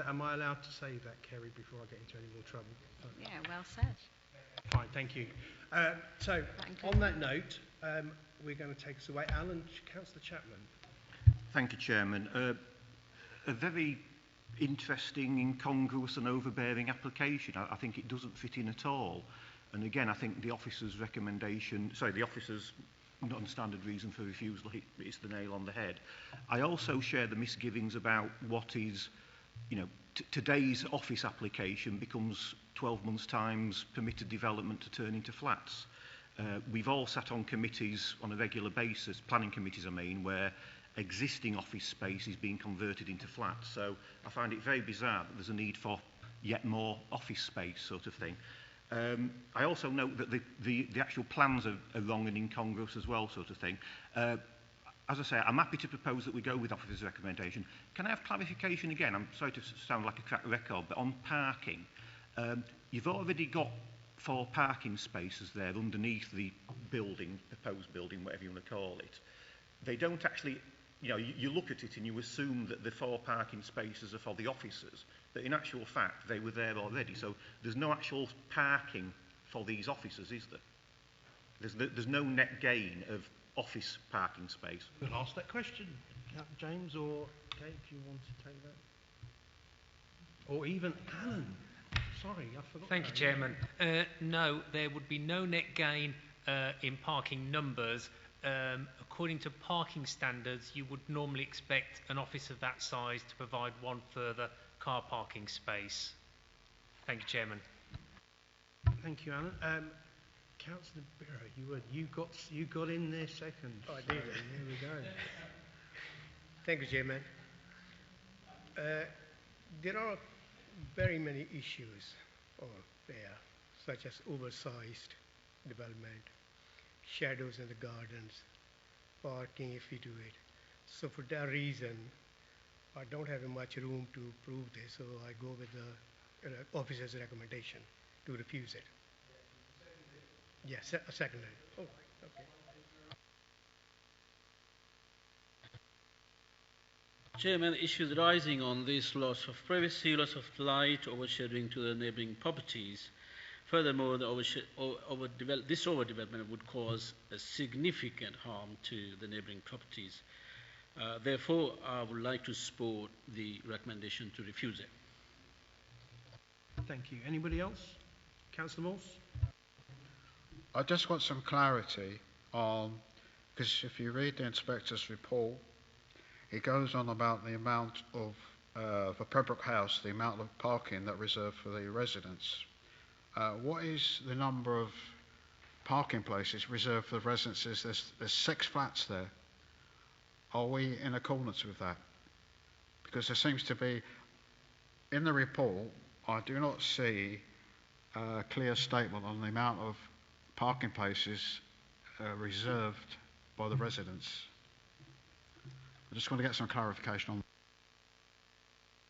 am I allowed to say that, Kerry, before I get into any more trouble? Yeah, well said. Fine, thank you. So, on that note, we're going to take us away. Councillor Chapman. Thank you, Chairman. A very interesting, incongruous and overbearing application. I think it doesn't fit in at all. And again, I think the officer's recommendation, the officer's non-standard reason for refusal hits the nail on the head. I also share the misgivings about what is, today's office application becomes 12 months' time's permitted development to turn into flats. We've all sat on committees on a regular basis, planning committees I mean, where existing office space is being converted into flats. So I find it very bizarre that there's a need for yet more office space sort of thing. I also note that the actual plans are wrong and incongruous as well, sort of thing. As I say, I'm happy to propose that we go with officer's recommendation. Can I have clarification again? I'm sorry to sound like a cracked record, but on parking, you've already got 4 parking spaces there underneath the building, proposed building, whatever you want to call it. They don't actually, you look at it and you assume that the 4 parking spaces are for the officers, but in actual fact, they were there already. So there's no actual parking for these officers, is there? There's no net gain of office parking space. We'll ask that question, James or Kate, do you want to take that? Or even Alan. Sorry, I forgot. Thank you, Chairman. No, there would be no net gain in parking numbers. According to parking standards, you would normally expect an office of that size to provide 1 further car parking space. Thank you, Chairman. Thank you, Alan. Councillor Borough, you got in there second. Oh, I did. There we go. Thank you, Chairman. There are very many issues there, such as oversized development, shadows in the gardens, parking if we do it. So for that reason, I don't have much room to prove this, so I go with the officer's recommendation to refuse it. Yes, a second. Oh, okay. Chairman, issues arising on this loss of privacy, loss of light, overshadowing to the neighbouring properties. Furthermore, this overdevelopment would cause a significant harm to the neighbouring properties. Therefore, I would like to support the recommendation to refuse it. Thank you. Anybody else? Councillor Morse? I just want some clarity on, because if you read the inspector's report, it goes on about the amount of, for Pembroke House, the amount of parking that reserved for the residents. What is the number of parking places reserved for the residences? There's 6 flats there. Are we in accordance with that? Because there seems to be, in the report, I do not see a clear statement on the amount of parking places reserved by the residents. I just want to get some clarification on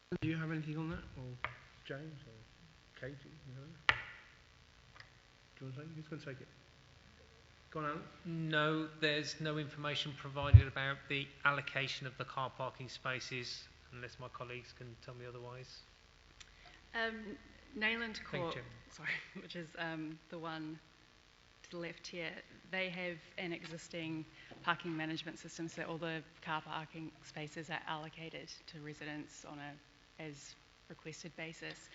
that. Do you have anything on that? Or James or Katie? Do you want to take it? Who's going to take it? Go on, Alan. No, there's no information provided about the allocation of the car parking spaces, unless my colleagues can tell me otherwise. Nayland Court, Thank you, which is the one to the left here, they have an existing parking management system, so all the car parking spaces are allocated to residents on a as requested basis.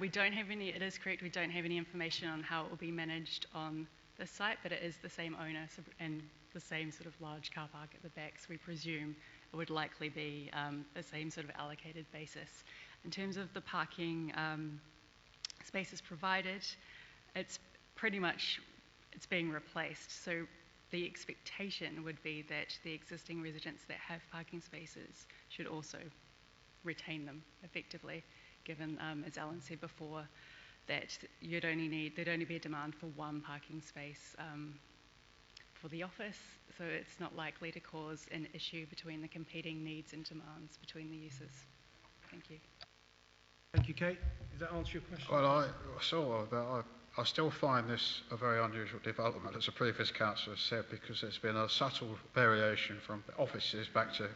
We don't have any, it is correct, we don't have any information on how it will be managed on the site, but it is the same owner and the same sort of large car park at the back, so we presume it would likely be the same sort of allocated basis. In terms of the parking spaces provided, it's pretty much, it's being replaced. So the expectation would be that the existing residents that have parking spaces should also retain them effectively, given, as Alan said before, that there'd only be a demand for 1 parking space for the office, so it's not likely to cause an issue between the competing needs and demands between the uses. Thank you. Thank you, Kate. Does that answer your question? Well, I still find this a very unusual development, as the previous councillor said, because there's been a subtle variation from offices back to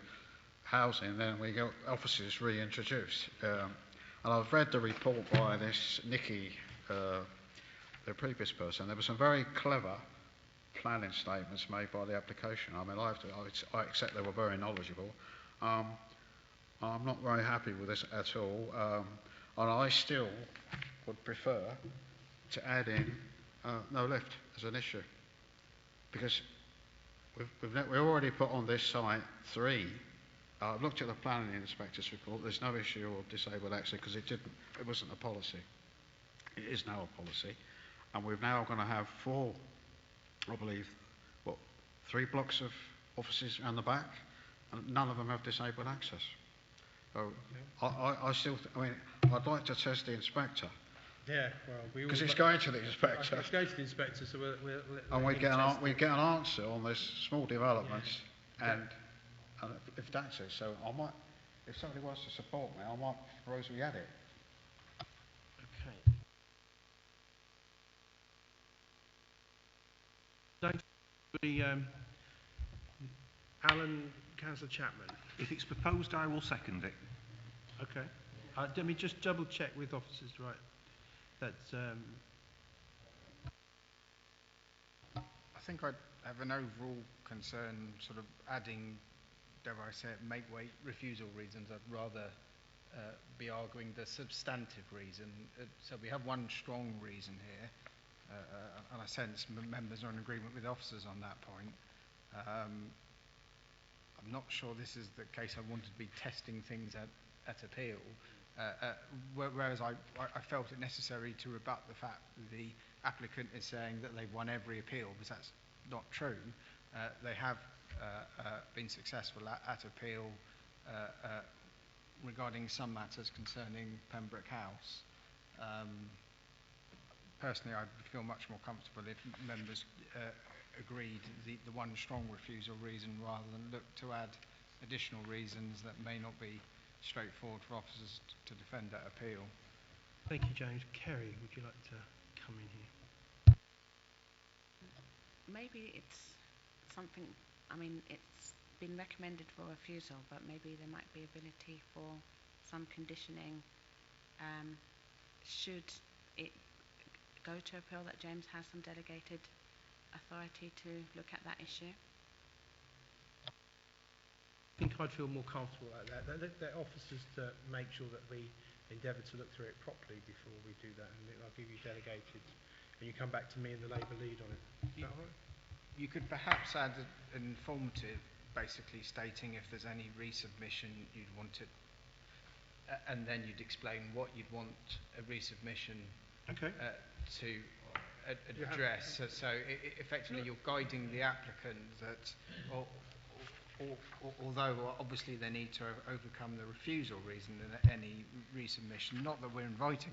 housing, and then we get offices reintroduced. And I've read the report by this Nikki the previous person, there were some very clever planning statements made by the application. I mean, I accept they were very knowledgeable. I'm not very happy with this at all, and I still would prefer to add in no lift as an issue, because we've already put on this site 3. I've looked at the planning inspector's report. There's no issue of disabled access because it wasn't a policy. It is now a policy, and we're now going to have 4, I believe, 3 blocks of offices around the back, and none of them have disabled access. So I'd like to test the inspector. Yeah, well, because it's going to the inspector. It's going to the inspector, so and we get an answer on this small developments, and if that's it. So I might, if somebody wants to support me, I might propose we add it. Okay. Alan, Councillor Chapman. If it's proposed, I will second it. Okay. Let me just double check with officers, right? That's. I think I'd have an overall concern, sort of adding, dare I say it, make weight refusal reasons. I'd rather be arguing the substantive reason. So we have one strong reason here, and I sense members are in agreement with officers on that point. I'm not sure this is the case I wanted to be testing things at appeal, whereas I felt it necessary to rebut the fact that the applicant is saying that they've won every appeal, because that's not true. They have been successful at appeal regarding some matters concerning Pembroke House. Personally, I'd feel much more comfortable if members agreed the one strong refusal reason rather than look to add additional reasons that may not be straightforward for officers to defend that appeal. Thank you, James. Kerry, would you like to come in here? Maybe it's something, I mean, it's been recommended for refusal, but maybe there might be ability for some conditioning. Should it go to appeal, that James has some delegated authority to look at that issue? I think I'd feel more comfortable like that. They're officers to make sure that we endeavour to look through it properly before we do that, and I'll give you delegated, and you come back to me and the Labour lead on it. Is that all right? You could perhaps add an informative, basically stating if there's any resubmission you'd want it, and then you'd explain what you'd want a resubmission to address. So effectively you're guiding the applicant that, although obviously they need to overcome the refusal reason in any resubmission, not that we're inviting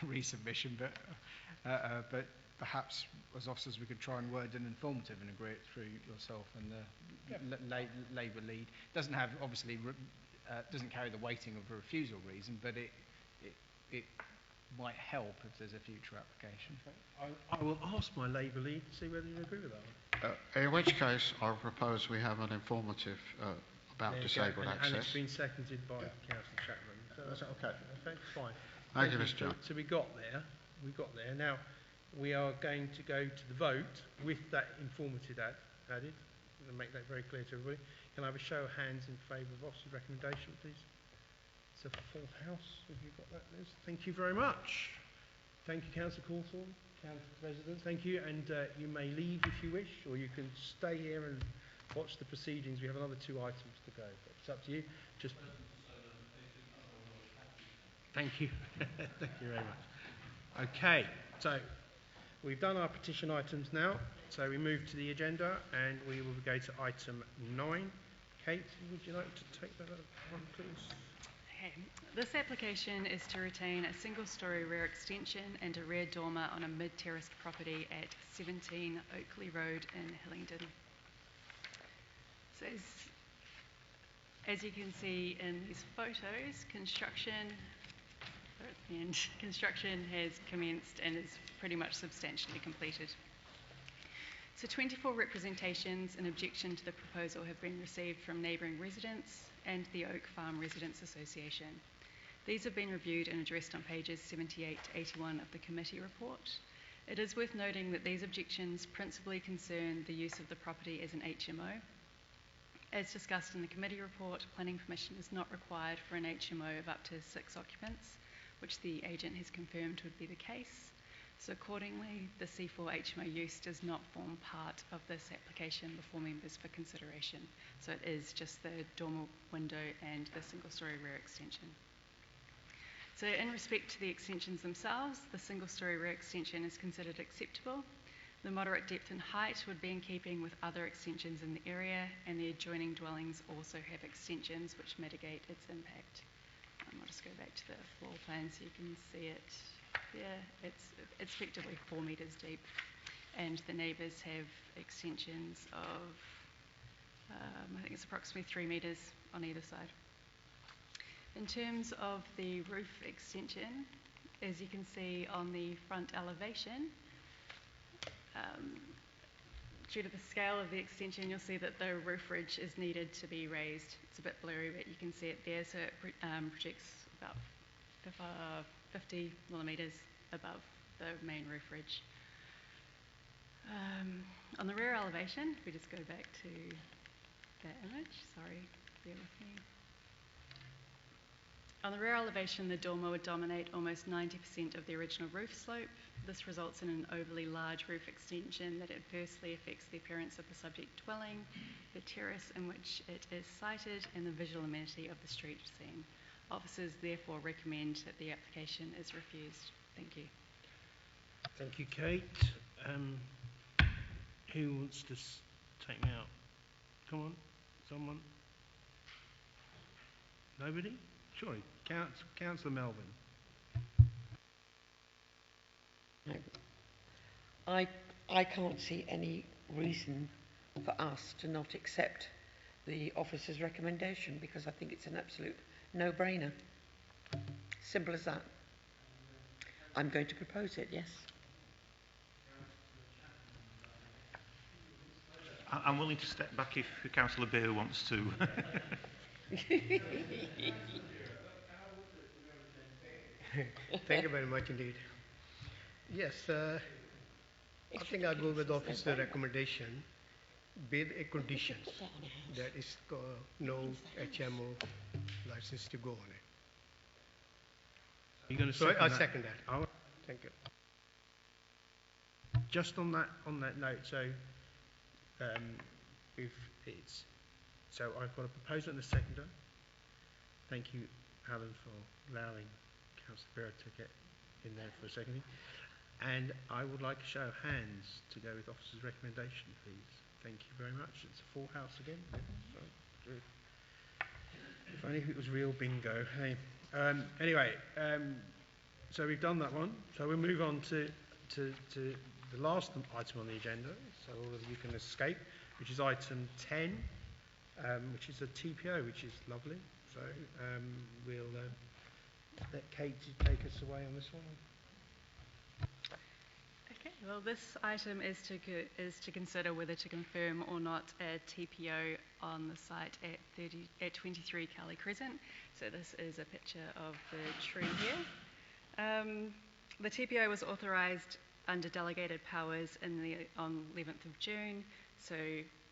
a resubmission, but perhaps as officers we could try and word an informative and agree it through yourself and the Labour lead. Doesn't have, obviously, doesn't carry the weighting of a refusal reason, but it might help if there's a future application. I will ask my Labour lead to see whether you agree with that one. In which case, I propose we have an informative about disabled access. And it's been seconded by Councillor Chapman. Is that okay? Okay, fine. Thank you, Mr. Chairman. So we got there. Now, we are going to go to the vote with that informative added. I'm going to make that very clear to everybody. Can I have a show of hands in favour of officer's recommendation, please? It's a full house. Have you got that, Liz? Thank you very much. Thank you, Councillor Cawthorne, Council President. Thank you, and you may leave if you wish, or you can stay here and watch the proceedings. We have another 2 items to go. But it's up to you. Just. Thank you. Thank you very much. Okay, so we've done our petition items now. So we move to the agenda, and we will go to item 9. Kate, would you like to take that one, please? Okay. This application is to retain a single-storey rear extension and a rear dormer on a mid-terraced property at 17 Oakley Road in Hillingdon. So as you can see in these photos, construction has commenced and is pretty much substantially completed. So 24 representations in objection to the proposal have been received from neighbouring residents and the Oak Farm Residents Association. These have been reviewed and addressed on pages 78 to 81 of the committee report. It is worth noting that these objections principally concern the use of the property as an HMO. As discussed in the committee report, planning permission is not required for an HMO of up to 6 occupants, which the agent has confirmed would be the case. So accordingly, the C4 HMO use does not form part of this application before members for consideration. So it is just the dormer window and the single-storey rear extension. So in respect to the extensions themselves, the single-storey rear extension is considered acceptable. The moderate depth and height would be in keeping with other extensions in the area, and the adjoining dwellings also have extensions which mitigate its impact. I'll just go back to the floor plan so you can see it. Yeah, it's effectively 4 metres deep, and the neighbours have extensions of, I think it's approximately 3 metres on either side. In terms of the roof extension, as you can see on the front elevation, due to the scale of the extension, you'll see that the roof ridge is needed to be raised. It's a bit blurry, but you can see it there. So it projects about 50 millimetres above the main roof ridge. On the rear elevation, if we just go back to that image, sorry, bear with me. On the rear elevation, the dormer would dominate almost 90% of the original roof slope. This results in an overly large roof extension that adversely affects the appearance of the subject dwelling, the terrace in which it is sited, and the visual amenity of the street scene. Officers therefore recommend that the application is refused. Thank you. Thank you, Kate. Who wants to take me out? Come on, someone. Nobody? Sorry, Councillor Melvin. I can't see any reason for us to not accept the officer's recommendation, because I think it's an absolute no-brainer. Simple as that. I'm going to propose it, yes. I'm willing to step back if Councillor Beer wants to. Thank you very much indeed. Yes, I think I'll go with officer recommendation with a conditions that is no HMO license to go on it. You're going to So second I that? second that. Oh, Thank you. just on that note, so if it's so I've got a proposal and a seconder. Thank you, Alan, for allowing Councillor Beer to get in there for a seconding. And I would like a show of hands to go with officer's recommendation, please. Thank you very much. It's a full house again. Sorry. Good. If only it was real bingo. Hey. Anyway, so we've done that one. So we'll move on to the last item on the agenda, so all of you can escape, which is item 10, which is a TPO, which is lovely. So we'll let Kate take us away on this one. Okay, well, this item is to consider whether to confirm or not a TPO on the site at 23 Cowley Crescent. So this is a picture of the tree here. The TPO was authorised under delegated powers on 11th of June. So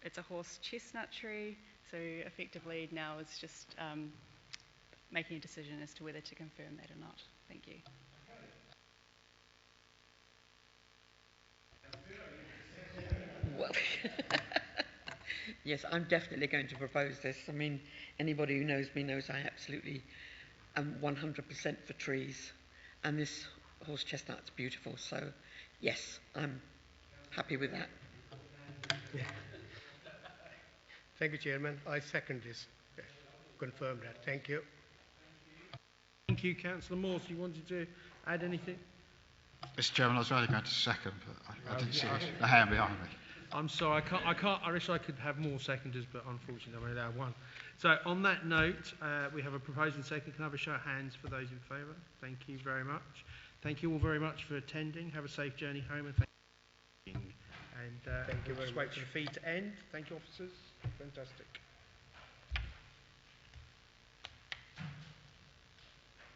it's a horse chestnut tree. So effectively now it's just making a decision as to whether to confirm that or not. Thank you. Well, yes, I'm definitely going to propose this. I mean, anybody who knows me knows I absolutely am 100% for trees, and this horse chestnut's beautiful. So, yes, I'm happy with that. Yeah. Thank you, Chairman. I second this. Confirm that. Thank you. Thank you, Councillor Morse. You wanted to add anything? Mr. Chairman, I was only going to second, but I didn't see the hand behind me. I'm sorry, I can't. I wish I could have more seconders, but unfortunately I'm only allowed one. So on that note, we have a proposal and second. Can I have a show of hands for those in favour? Thank you very much. Thank you all very much for attending. Have a safe journey home, and thank you. And thank you very just much. wait for the feed to end. Thank you, officers. Fantastic.